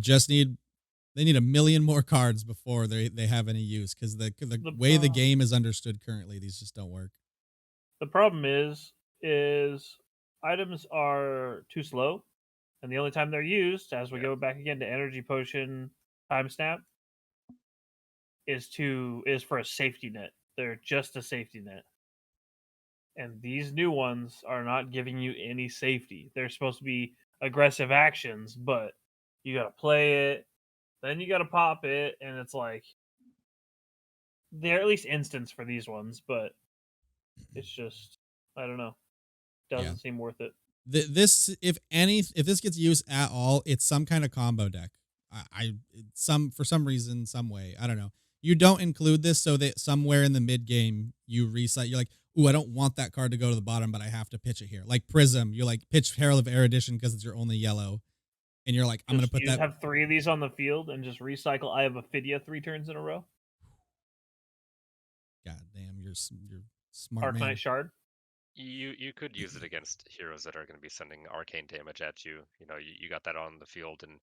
need a million more cards before they have any use, because the way the game is understood currently, these just don't work. The problem is items are too slow, and the only time they're used, as we go back again to Energy Potion Time Snap, is for a safety net. They're just a safety net. And these new ones are not giving you any safety. They're supposed to be aggressive actions, but you gotta play it, then you gotta pop it, and it's like they're at least instants for these ones, but it's just I don't know. Doesn't seem worth it. This, if this gets used at all, it's some kind of combo deck. For some reason, some way, I don't know. You don't include this so that somewhere in the mid game you reset. You're like, ooh, I don't want that card to go to the bottom, but I have to pitch it here. Like Prism, you like pitch Herald of Erudition because it's your only yellow, and you're like, I'm gonna put that. Have 3 of these on the field and just recycle. I have Ophidia 3 turns in a row. God damn, you're smart man. Arcanite Shard. You could use it against heroes that are going to be sending arcane damage at you. You know, you got that on the field and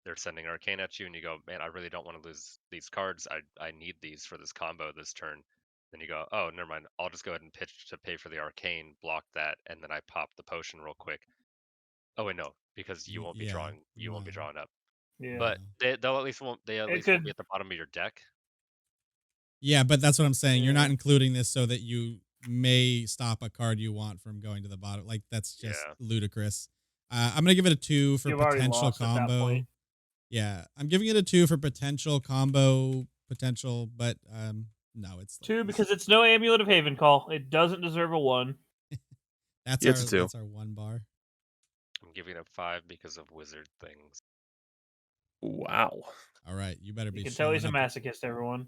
they're sending arcane at you, and you go, man, I really don't want to lose these cards. I need these for this combo this turn. Then you go, oh, never mind. I'll just go ahead and pitch to pay for the arcane, block that, and then I pop the potion real quick. Oh wait, no, because you won't be drawing. You won't be drawing up. Yeah. But they'll at least won't be at the bottom of your deck. Yeah, but that's what I'm saying. You're not including this so that you may stop a card you want from going to the bottom. Like that's just ludicrous. I'm gonna give it a 2 for potential combo. Yeah, I'm giving it a 2 for potential combo potential, but no, it's 2 because it's no Amulet of Haven call. It doesn't deserve a 1. That's our 1 bar. I'm giving it a 5 because of wizard things. Wow. All right, you better be. You can tell he's a masochist, everyone.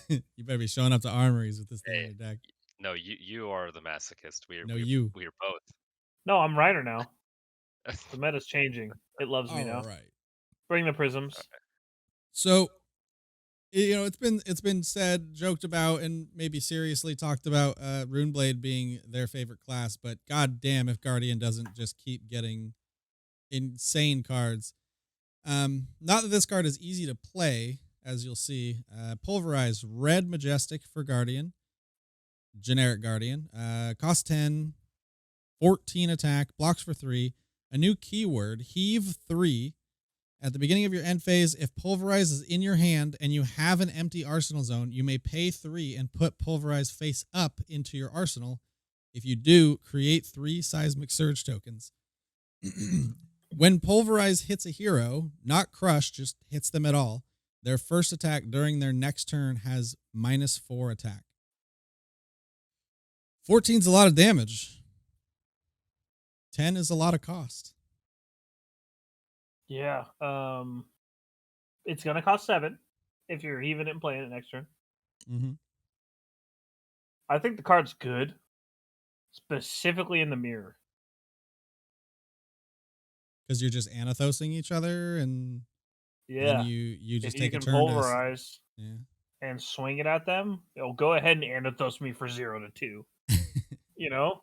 You better be showing up to armories with this thing in your deck. No, you are the masochist. We are both. No, I'm Ryder now. The meta's changing. It loves me now. All right. Bring the prisms. Okay. So, it's been said, joked about, and maybe seriously talked about Runeblade being their favorite class, but god damn if Guardian doesn't just keep getting insane cards. Not that this card is easy to play, as you'll see. Pulverize Red Majestic for Guardian. Generic Guardian. Cost 10, 14 attack, blocks for 3. A new keyword, Heave 3. At the beginning of your end phase, if Pulverize is in your hand and you have an empty arsenal zone, you may pay 3 and put Pulverize face up into your arsenal. If you do, create 3 Seismic Surge tokens. When Pulverize hits a hero, not crush, just hits them at all, their first attack during their next turn has -4 attack. 14's a lot of damage. 10 is a lot of cost. Yeah. It's going to cost 7 if you're even and playing it next turn. Mm-hmm. I think the card's good, specifically in the mirror. Because you're just anathosing each other, and then you just take a turn. Pulverize and swing it at them. It'll go ahead and anathos me for 0 to 2. You know?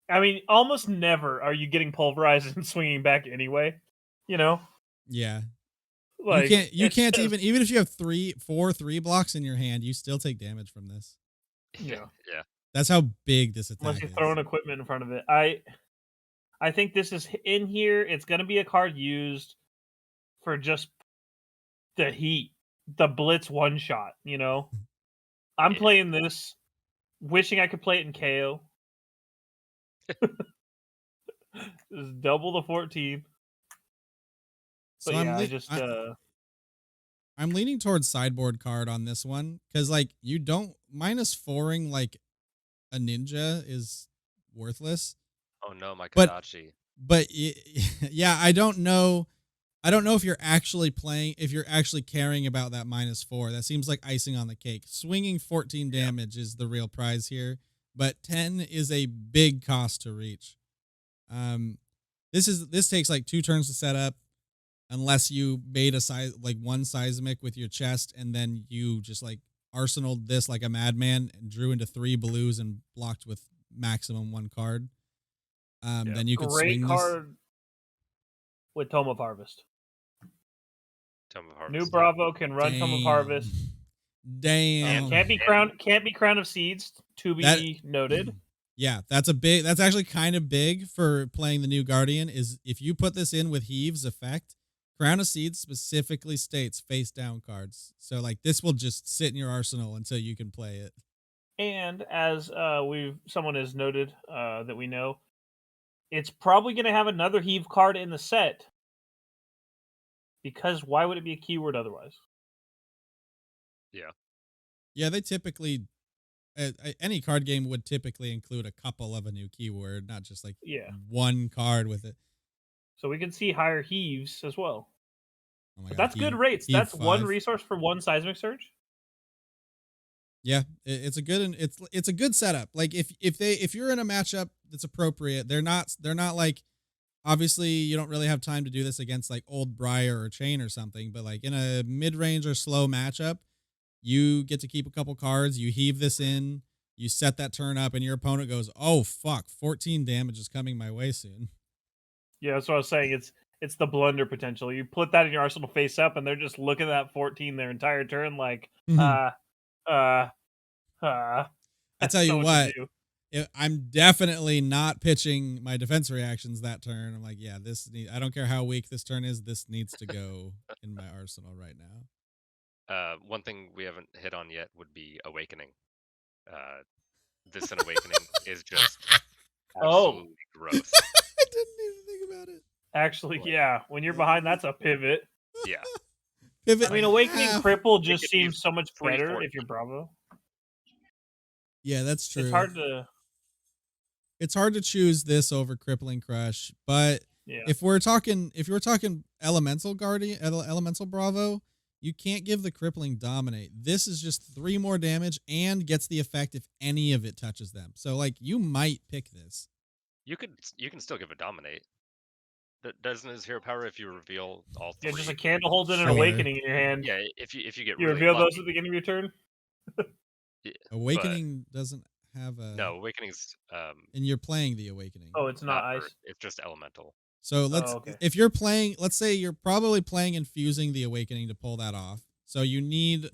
I mean, almost never are you getting pulverized and swinging back anyway. You know? Yeah. Like, you it's can't just- even if you have 4 3 blocks in your hand, you still take damage from this. Yeah. Yeah. That's how big this Unless attack you is. throw an equipment in front of it. I think this is in here. It's going to be a card used for just the heat, the blitz one shot. You know, I'm Yeah. playing this, wishing I could play it in KO. Just double the 14. So But I'm yeah, le- I just I'm leaning towards sideboard card on this one because like you don't -4ing like a ninja is worthless. Oh no, my But- Kadachi. But yeah, I don't know if you're actually caring about that -4. That seems like icing on the cake. Swinging 14 damage is the real prize here, but 10 is a big cost to reach. This takes like 2 turns to set up, unless you made one seismic with your chest, and then you just like arsenaled this like a madman and drew into 3 blues and blocked with maximum 1 card. Then you could great swing card with Tome of Harvest. Tome of Harvest. New Bravo can run this. Tome of Harvest. Damn. Can't be Crown of Seeds. To be noted. Yeah, that's actually kind of big for playing the new Guardian. Is if you put this in with Heave's effect, Crown of Seeds specifically states face down cards. So like this will just sit in your arsenal until you can play it. And as someone has noted that we know, it's probably going to have another Heave card in the set. Because why would it be a keyword otherwise? Yeah, they typically any card game would typically include a couple of a new keyword, not just like one card with it. So we can see higher Heaves as well. Oh my But God, that's good rates. Heave That's 1 5. resource for 1 Seismic Surge. Yeah, it's a good setup. Like if you're in a matchup that's appropriate, they're not like, obviously you don't really have time to do this against like Old Briar or Chain or something, but like in a mid-range or slow matchup, you get to keep a couple cards, you heave this in, you set that turn up, and your opponent goes, "Oh fuck, 14 damage is coming my way soon." Yeah, that's what I was saying. It's the blunder potential. You put that in your arsenal face up, and they're just looking at that 14 their entire turn, like, I tell you so what, to do. I'm definitely not pitching my defense reactions that turn. I'm like, yeah, I don't care how weak this turn is, this needs to go in my arsenal right now. One thing we haven't hit on yet would be Awakening. This in Awakening is just absolutely gross. I didn't even think about it. Actually, yeah. When you're behind, that's a pivot. Yeah. Pivot. I mean, Awakening half. Cripple just could seems use so much 3, better 4. if you're Bravo. Yeah, that's true. It's hard to choose this over Crippling Crush, but Yeah. if we're talking Elemental Guardian, Elemental Bravo, you can't give the Crippling Dominate. This is just 3 more damage and gets the effect if any of it touches them. So like you might pick this. You can still give a Dominate. Doesn't his hero power if you reveal all 3? Yeah, just a candle holding an Sure. Awakening in your hand. Yeah, if you get You really reveal lucky. those at the beginning of your turn? Yeah, Awakening doesn't have a no, Awakening's and you're playing the Awakening. Oh, it's not ice. It's just elemental. So okay. if you're playing, let's say you're probably playing Infusing the Awakening to pull that off. So you need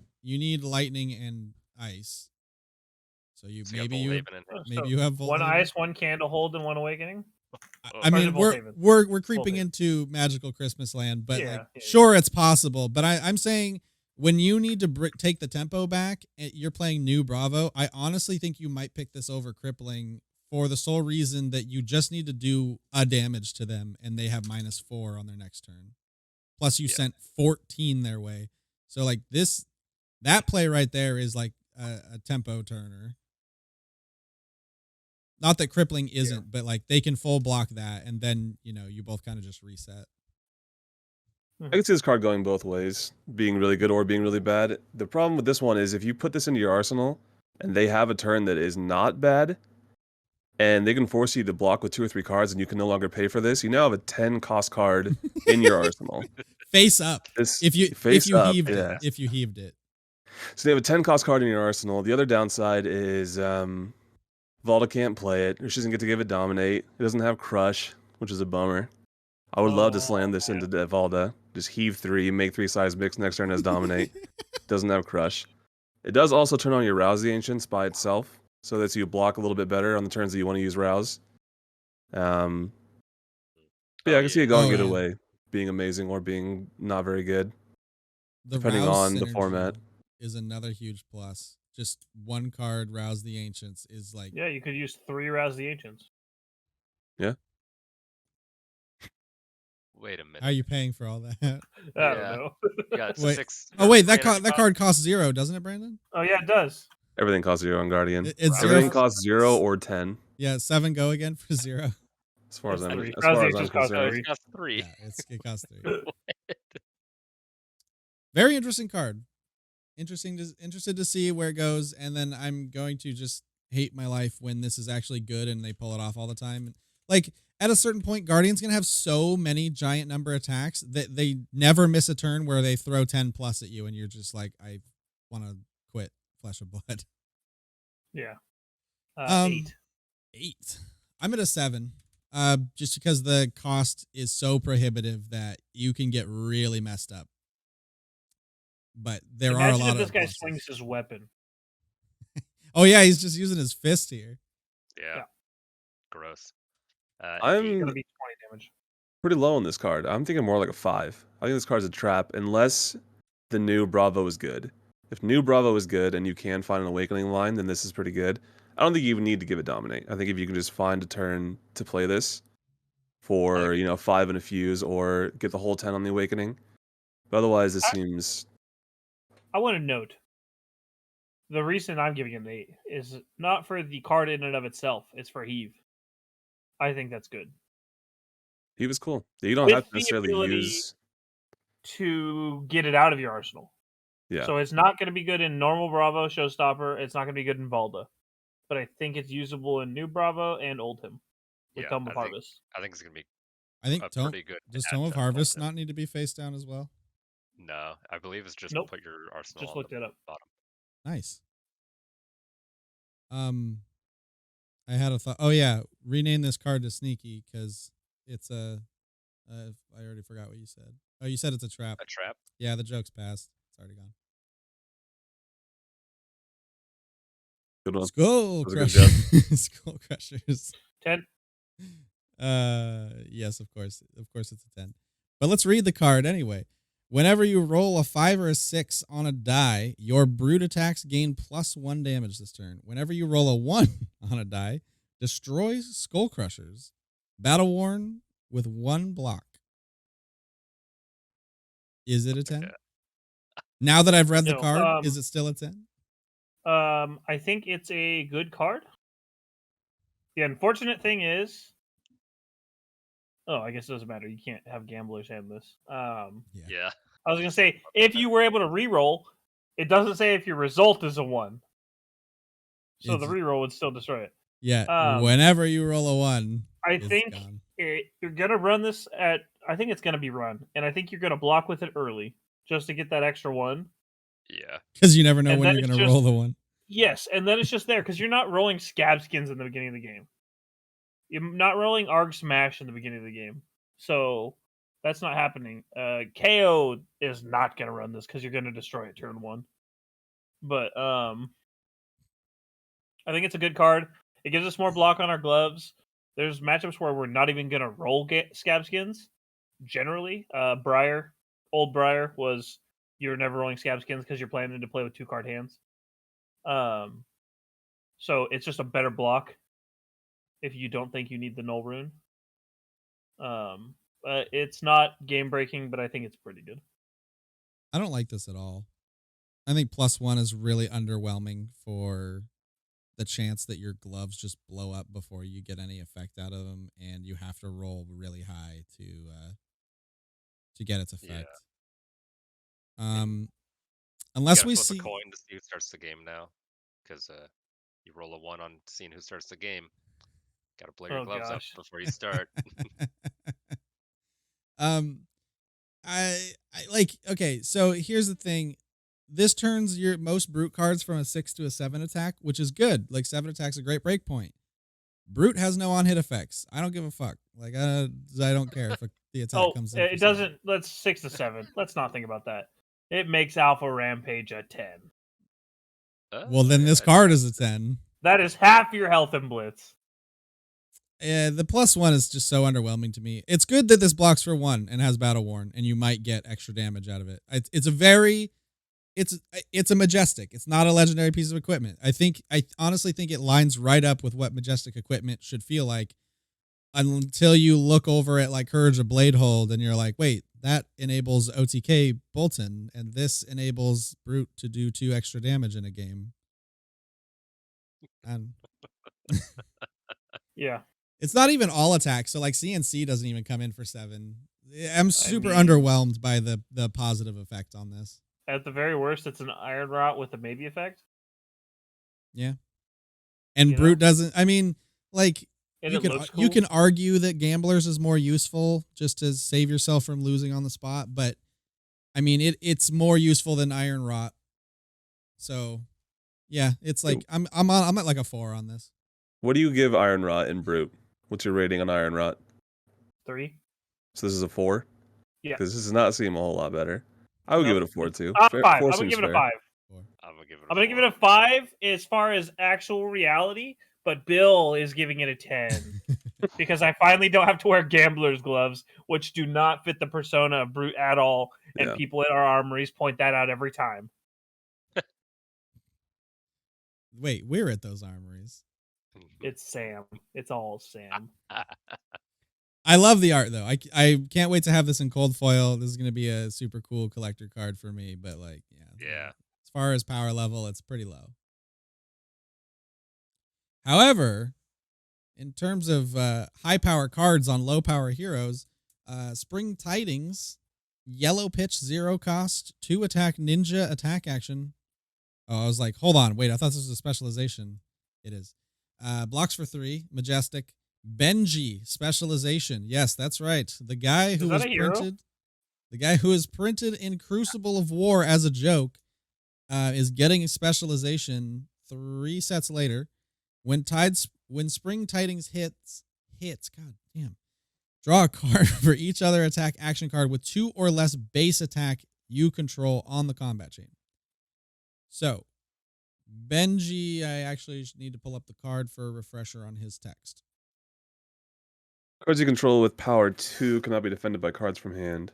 lightning and ice. So maybe you have one Volthaven. ice, 1 candle hold, and 1 Awakening. I mean, Volthaven. we're creeping Volthaven. into magical Christmas land, but Yeah. sure, it's possible. But I'm saying when you need to take the tempo back, you're playing new Bravo. I honestly think you might pick this over Crippling for the sole reason that you just need to do a damage to them, and they have -4 on their next turn. Plus, you sent 14 their way. So like that play right there is like a tempo turner. Not that Crippling isn't, but like they can full block that, and then you both kind of just reset. I can see this card going both ways, being really good or being really bad. The problem with this one is if you put this into your arsenal and they have a turn that is not bad, and they can force you to block with 2 or 3 cards and you can no longer pay for this, you now have a 10 cost card in your arsenal. Face up. If you heaved it. So they have a 10 cost card in your arsenal. The other downside is Valda can't play it, or she doesn't get to give it Dominate. It doesn't have Crush, which is a bummer. I would love to slam this into Valda. Just heave 3, make 3 seismics. Next turn has dominate. Doesn't have crush. It does also turn on your Rouse the Ancients by itself, so that you block a little bit better on the turns that you want to use Rouse. But yeah, I can see it going either way, being amazing or being not very good, The depending Rouse on the synergy format. is another huge plus. Just one card, Rouse the Ancients, is like Yeah, you could use 3 Rouse the Ancients. Yeah. Wait a minute. how are you paying for all that? I don't know. Yeah, it's Wait. 6. Oh wait, that mana that card costs 0, doesn't it, Brandon? Oh yeah, it does. Everything costs 0 on Guardian. It's Everything 0. costs 0 or 10. Yeah, 7 go again for 0. As far as It's I'm, three. as far as Rouse I'm the Ancients cost concerned. 3. It costs 3. Yeah, it costs 3. Very interesting card. Interested to see where it goes, and then I'm going to just hate my life when this is actually good and they pull it off all the time. Like at a certain point, Guardian's gonna have so many giant number attacks that they never miss a turn where they throw 10 plus at you, and you're just like, I want to quit Flesh of Blood. Yeah. 8. 8. 8. I'm at a 7. Just because the cost is so prohibitive that you can get really messed up. But there are a Imagine lot if this of guy pluses. swings his weapon. Oh yeah, he's just using his fist here. Yeah. Gross. I'm It's gonna be 20 damage. pretty low on this card. I'm thinking more like a 5. I think this card's a trap unless the new Bravo is good. If new Bravo is good and you can find an Awakening line, then this is pretty good. I don't think you even need to give it Dominate. I think if you can just find a turn to play this for, 5 and a fuse or get the whole 10 on the Awakening. But otherwise, this seems... I want to note, the reason I'm giving it an 8 is not for the card in and of itself. It's for Heave. I think that's good. He was cool. You don't With have to the necessarily ability use... to get it out of your arsenal. Yeah. So it's not going to be good in normal Bravo, Showstopper. It's not going to be good in Valda. But I think it's usable in new Bravo and Oldhim with Tome of Harvest. I think it's going to be I think pretty good. Does Tome of Harvest not need to be face down as well? No, I believe it's just put your arsenal Just on looked the it up. bottom. Nice. I had a thought. Oh yeah, rename this card to Sneaky because it's a. I already forgot what you said. Oh, you said it's a trap. A trap? Yeah, the joke's passed. It's already gone. Good one. Skull That was a good Crushers. Skull Crushers. 10. Yes, of course. Of course it's a 10. But let's read the card anyway. Whenever you roll a 5 or a 6 on a die, your brute attacks gain +1 damage this turn. Whenever you roll a 1 on a die, destroy Skull Crushers. Battle worn with 1 block. Is it a 10? Now that I've read the card, is it still a 10? I think it's a good card. The unfortunate thing is, I guess it doesn't matter. You can't have gamblers hand this. Yeah. I was gonna say if you were able to reroll, it doesn't say if your result is a 1, so the reroll would still destroy it. Yeah. Whenever you roll a 1, I think you're gonna run this at. I think it's gonna be run, and I think you're gonna block with it early just to get that extra 1. Yeah. Because you never know when you're gonna roll the 1. Yes, and then it's just there because you're not rolling Scab Skins in the beginning of the game. You're not rolling Arg Smash in the beginning of the game, so that's not happening. KO is not gonna run this because you're gonna destroy it turn 1. But I think it's a good card. It gives us more block on our gloves. There's matchups where we're not even gonna roll Scab Skins. Generally, Old Briar was you're never rolling Scab Skins because you're planning to play with 2-card hands. So it's just a better block if you don't think you need the Null Rune. It's not game breaking, but I think it's pretty good. I don't like this at all. I think +1 is really underwhelming for the chance that your gloves just blow up before you get any effect out of them, and you have to roll really high to get its effect. Yeah. Unless we we flip see a coin to see who starts the game now, because you roll a 1 on seeing who starts the game. Got to blow your gloves up before you start. I like. Okay, so here's the thing. This turns your most brute cards from a 6 to a 7 attack, which is good. Like 7 attack's a great break point. Brute has no on-hit effects. I don't give a fuck. Like I don't care the attack Oh, comes in. it doesn't. Let's 6 to 7. Let's not think about that. It makes Alpha Rampage a 10. Well, then this card is a 10. That is half your health in Blitz. The +1 is just so underwhelming to me. It's good that this blocks for 1 and has Battle Worn, and you might get extra damage out of it. It's a Majestic. It's not a legendary piece of equipment. I honestly think it lines right up with what Majestic equipment should feel like, until you look over at like Courage of Bladehold and you're like, wait, that enables OTK Bolton, and this enables Brute to do 2 extra damage in a game. And Yeah. it's not even all attacks, so like CNC doesn't even come in for 7. I'm super underwhelmed by the positive effect on this. At the very worst, it's an Iron Rot with a maybe effect. Yeah. And You Brute know? doesn't, I mean, like, And you it can looks you cool. can argue that Gamblers is more useful just to save yourself from losing on the spot, but I mean it's more useful than Iron Rot. So yeah, it's like I'm at like a 4 on this. What do you give Iron Rot in Brute? What's your rating on Iron Rot? 3. So this is a 4? Yeah. Because this does not seem a whole lot better. I would give it a 4 too. 5. I'm 4 gonna seems give it a fair. 5. I'm gonna give it. I'm gonna give it a 5 as far as actual reality, but Bill is giving it a 10 because I finally don't have to wear gambler's gloves, which do not fit the persona of Brute at all, and Yeah. people at our armories point that out every time. Wait, we're at those armories. It's Sam. It's all Sam. I love the art though. I can't wait to have this in cold foil. This is gonna be a super cool collector card for me. But like, Yeah. as far as power level, it's pretty low. However, in terms of high power cards on low power heroes, Spring Tidings, yellow pitch, 0 cost, 2 attack, ninja attack action. Oh, I was like, hold on, wait, I thought this was a specialization. It is. Blocks for 3, Majestic. Benji, specialization. Yes, that's right. The guy who was printed. The guy who is printed in Crucible of War as a joke is getting a specialization 3 sets later. When Spring Tidings hits, god damn. Draw a card for each other attack action card with 2 or less base attack you control on the combat chain. So, Benji, I actually need to pull up the card for a refresher on his text. Cards you control with power 2 cannot be defended by cards from hand.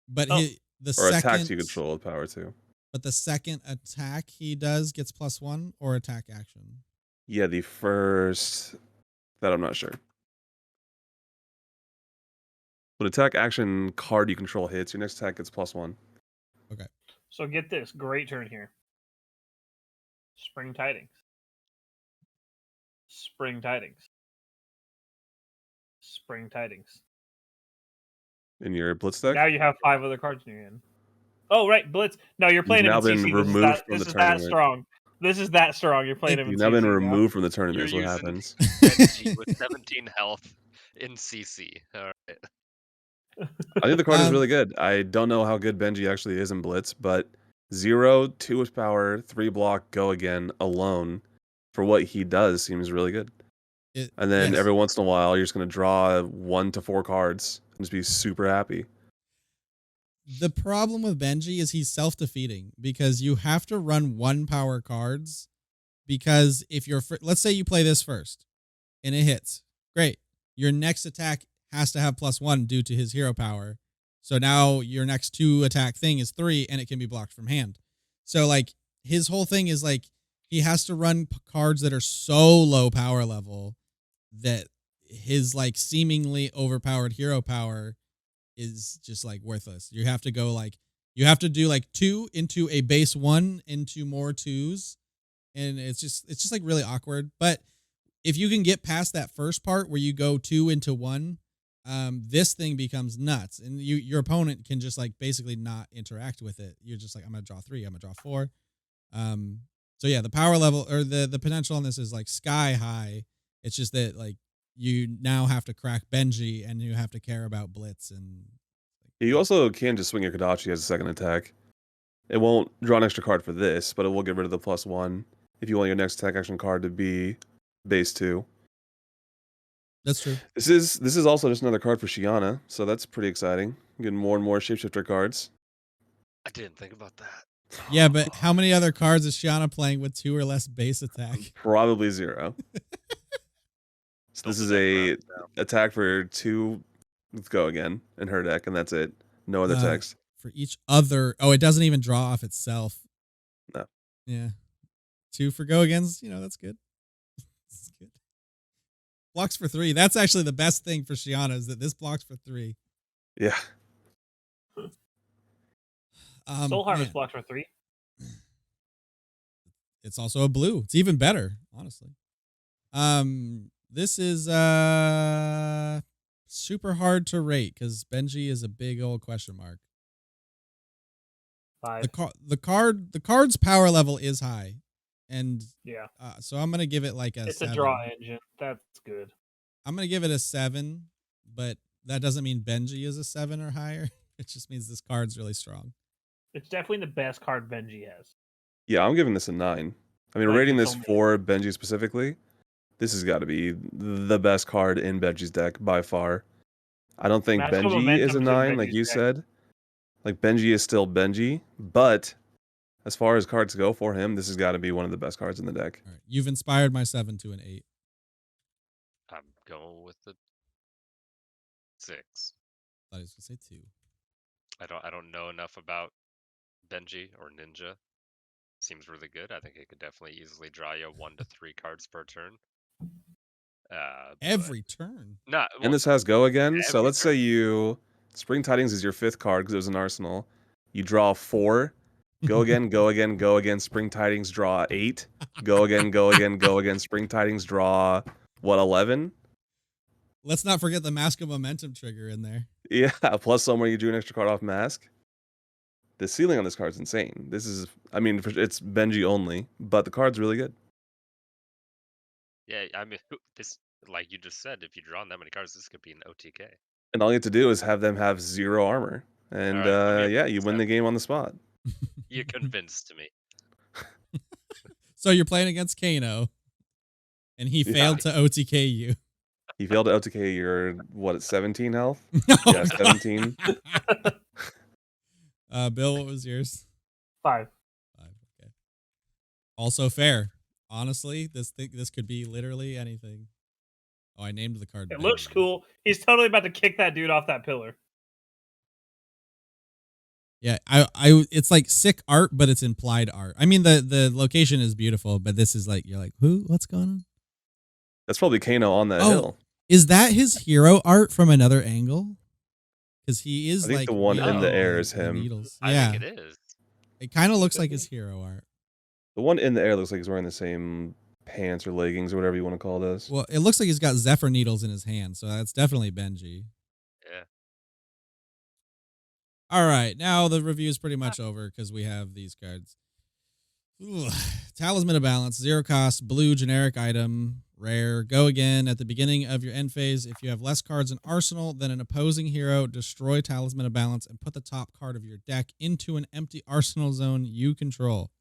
But or second attacks you control with power 2. But the second attack he does gets +1 or attack action. Yeah, the first that I'm not sure. When attack action card you control hits, your next attack gets +1. Okay. So get this. Great turn here. Spring Tidings. Spring Tidings. Spring Tidings. In your Blitz deck? Now you have 5 other cards in your hand. Oh, right, Blitz. No, you're playing him now in been CC. removed from This the is that tournament. strong. This is that strong. You're playing him in You've CC. now been now. removed from the tournament You're is what using happens. Benji with 17 health in CC. All right. I think the card is really good. I don't know how good Benji actually is in Blitz, but 0, 2 with power, 3 block, go again, alone, for what he does seems really good. And then every once in a while, you're just going to draw 1 to 4 cards and just be super happy. The problem with Benji is he's self-defeating because you have to run 1 power cards, because if you're, let's say you play this first and it hits, great. Your next attack has to have +1 due to his hero power. So now your next 2 attack thing is 3 and it can be blocked from hand. So like his whole thing is like he has to run cards that are so low power level that his like seemingly overpowered hero power is just like worthless. You have to go like, you have to do like 2 into a base 1 into more 2s. And it's just like really awkward. But if you can get past that first part where you go 2 into 1, this thing becomes nuts, and your opponent can just like basically not interact with it. You're just like, I'm gonna draw 3, I'm gonna draw 4. So yeah, the power level or the potential on this is like sky high. It's just that like you now have to crack Benji and you have to care about Blitz, and you also can just swing your Kodachi as a second attack. It won't draw an extra card for this, but it will get rid of the +1 if you want your next attack action card to be base 2. That's true. This is also just another card for Shiana, so that's pretty exciting. Getting more and more shapeshifter cards. I didn't think about that. Yeah, but how many other cards is Shiana playing with 2 or less base attack? Probably 0. So Built this is the deck a around it now. attack for 2. Let's go again in her deck, and that's it. No other text. For each other. Oh, it doesn't even draw off itself. No. Yeah. 2 for go agains. That's good. That's good. Blocks for 3. That's actually the best thing for Shiana is that this blocks for 3. Yeah. Soul Harvest man. blocks for 3. It's also a blue. It's even better, honestly. This is super hard to rate because Benji is a big old question mark. 5. The card's power level is high, and Yeah. so I'm gonna give it like a. It's 7. a draw engine. That's good. I'm gonna give it a 7, but that doesn't mean Benji is a 7 or higher. It just means this card's really strong. It's definitely the best card Benji has. Yeah, I'm giving this a 9. I mean, Like rating you this told me. for Benji specifically, this has got to be the best card in Benji's deck by far. I don't think Magical Benji is a Momentum's in 9, like Benji's you deck. said. Like, Benji is still Benji, but as far as cards go for him, this has got to be one of the best cards in the deck. All right, you've inspired my 7 to an 8. I'm going with the 6. Thought I was gonna say 2. I don't know enough about Benji or Ninja. Seems really good. I think it could definitely easily draw you 1 to 3 cards per turn. Every turn. Not And this has go again. So every let's say Spring Tidings is your 5th card because it was an arsenal. You draw 4. Go again, go again, go again. Spring Tidings draw 8. Go again, go again, go again. Spring Tidings draw 11? Let's not forget the Mask of Momentum trigger in there. Yeah, plus somewhere you drew an extra card off Mask. The ceiling on this card's insane. This is, I mean, it's Benji only, but the card's really good. Yeah, I mean, this, like you just said, if you draw on that many cards, this could be an OTK. And all you have to do is have them have 0 armor. And Alright, yeah, you win the game on the spot. You convinced me. So you're playing against Kano, and he Yeah. failed to OTK you. He failed to OTK your, what, 17 health? Oh, Yeah, God. 17. Bill, what was yours? 5. 5. Okay. Also fair. Honestly, this could be literally anything. Oh, I named the card. It looks Benji. cool. He's totally about to kick that dude off that pillar. Yeah, it's like sick art, but it's implied art. I mean, the location is beautiful, but this is like, you're like, who? What's going on? That's probably Kano on that Oh, hill. Is that his hero art from another angle? Because he is I think like the one in wielding the air is the him. needles. I Yeah, think it is. it kind of looks like his hero art. The one in the air looks like he's wearing the same pants or leggings or whatever you want to call this. Well, it looks like he's got Zephyr needles in his hand, so that's definitely Benji. Yeah. All right, now the review is pretty much over because we have these cards. Ugh. Talisman of Balance, 0 cost, blue generic item, rare. Go again at the beginning of your end phase. If you have less cards in arsenal than an opposing hero, destroy Talisman of Balance and put the top card of your deck into an empty arsenal zone you control.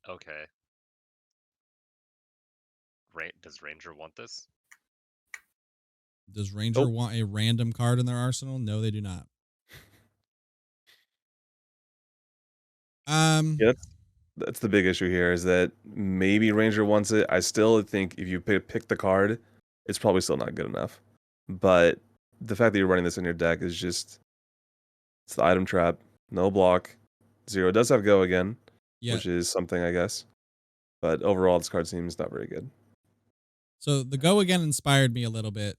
Okay. Does Ranger want this? Does Ranger Nope. want a random card in their arsenal? No, they do not. Yeah, that's the big issue here is that maybe Ranger wants it. I still think if you pick the card, it's probably still not good enough. But the fact that you're running this in your deck is just, it's the item trap, no block, 0. It does have go again, Yeah. which is something, I guess. But overall, this card seems not very good. So the go again inspired me a little bit.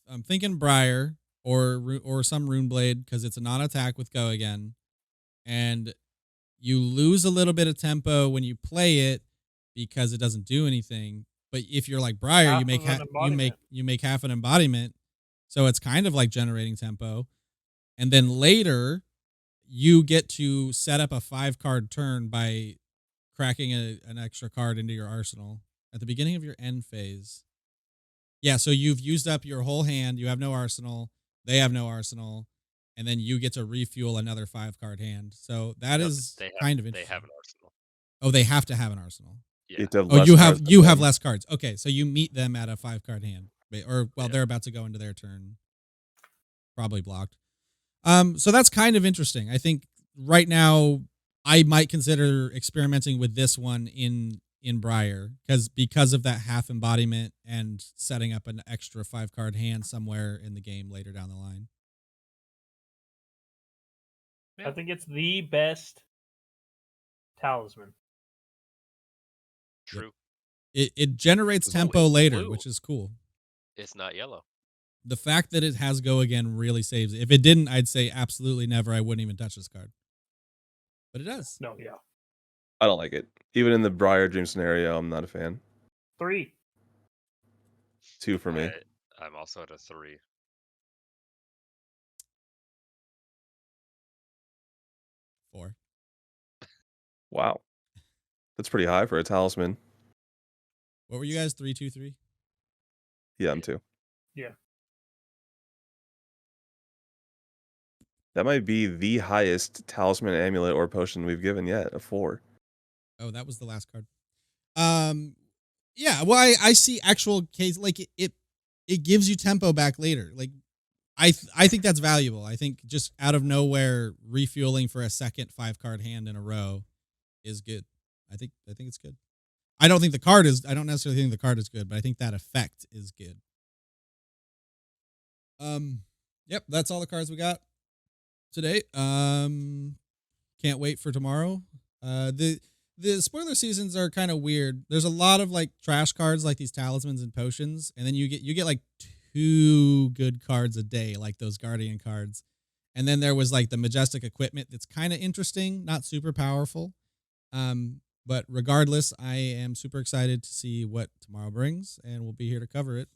I'm thinking Briar or some Runeblade because it's a non-attack with go again, and you lose a little bit of tempo when you play it because it doesn't do anything. But if you're like Briar, Half you make of an embodiment. you make half an embodiment, so it's kind of like generating tempo, and then later you get to set up a 5-card turn by cracking an extra card into your arsenal at the beginning of your end phase. Yeah, so you've used up your whole hand. You have no arsenal. They have no arsenal. And then you get to refuel another 5-card hand. So that No, is they have, kind of They interesting. have an arsenal. Oh, they have to have an arsenal. Yeah. You have to have Oh, less you cards have than them. less cards. Okay, so you meet them at a 5-card hand, or Yeah. they're about to go into their turn, probably blocked. So that's kind of interesting. I think right now I might consider experimenting with this one in Briar because of that half embodiment and setting up an extra 5-card hand somewhere in the game later down the line. I think it's the best talisman. True. It generates Oh, tempo it's later, blue. which is cool. It's not yellow. The fact that it has go again really saves it. If it didn't, I'd say absolutely never. I wouldn't even touch this card. But it does. No, yeah. I don't like it. Even in the Briar Dream scenario, I'm not a fan. 3. 2 for me. I'm also at a 3. Four. Wow. That's pretty high for a talisman. What were you guys? 3, 2, 3? Yeah, I'm 2. Yeah. That might be the highest talisman, amulet, or potion we've given yet, a 4. Oh, that was the last card. Yeah, well, I see actual case like it gives you tempo back later. Like I think that's valuable. I think just out of nowhere refueling for a second 5-card hand in a row is good. I think it's good. I don't necessarily think the card is good, but I think that effect is good. Yep, that's all the cards we got today. Can't wait for tomorrow. The spoiler seasons are kind of weird. There's a lot of like trash cards like these talismans and potions, and then you get like 2 good cards a day, like those guardian cards. And then there was like the majestic equipment that's kind of interesting, not super powerful. But regardless, I am super excited to see what tomorrow brings, and we'll be here to cover it.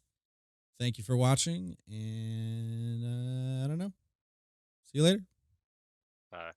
Thank you for watching, and I don't know. See you later. Bye.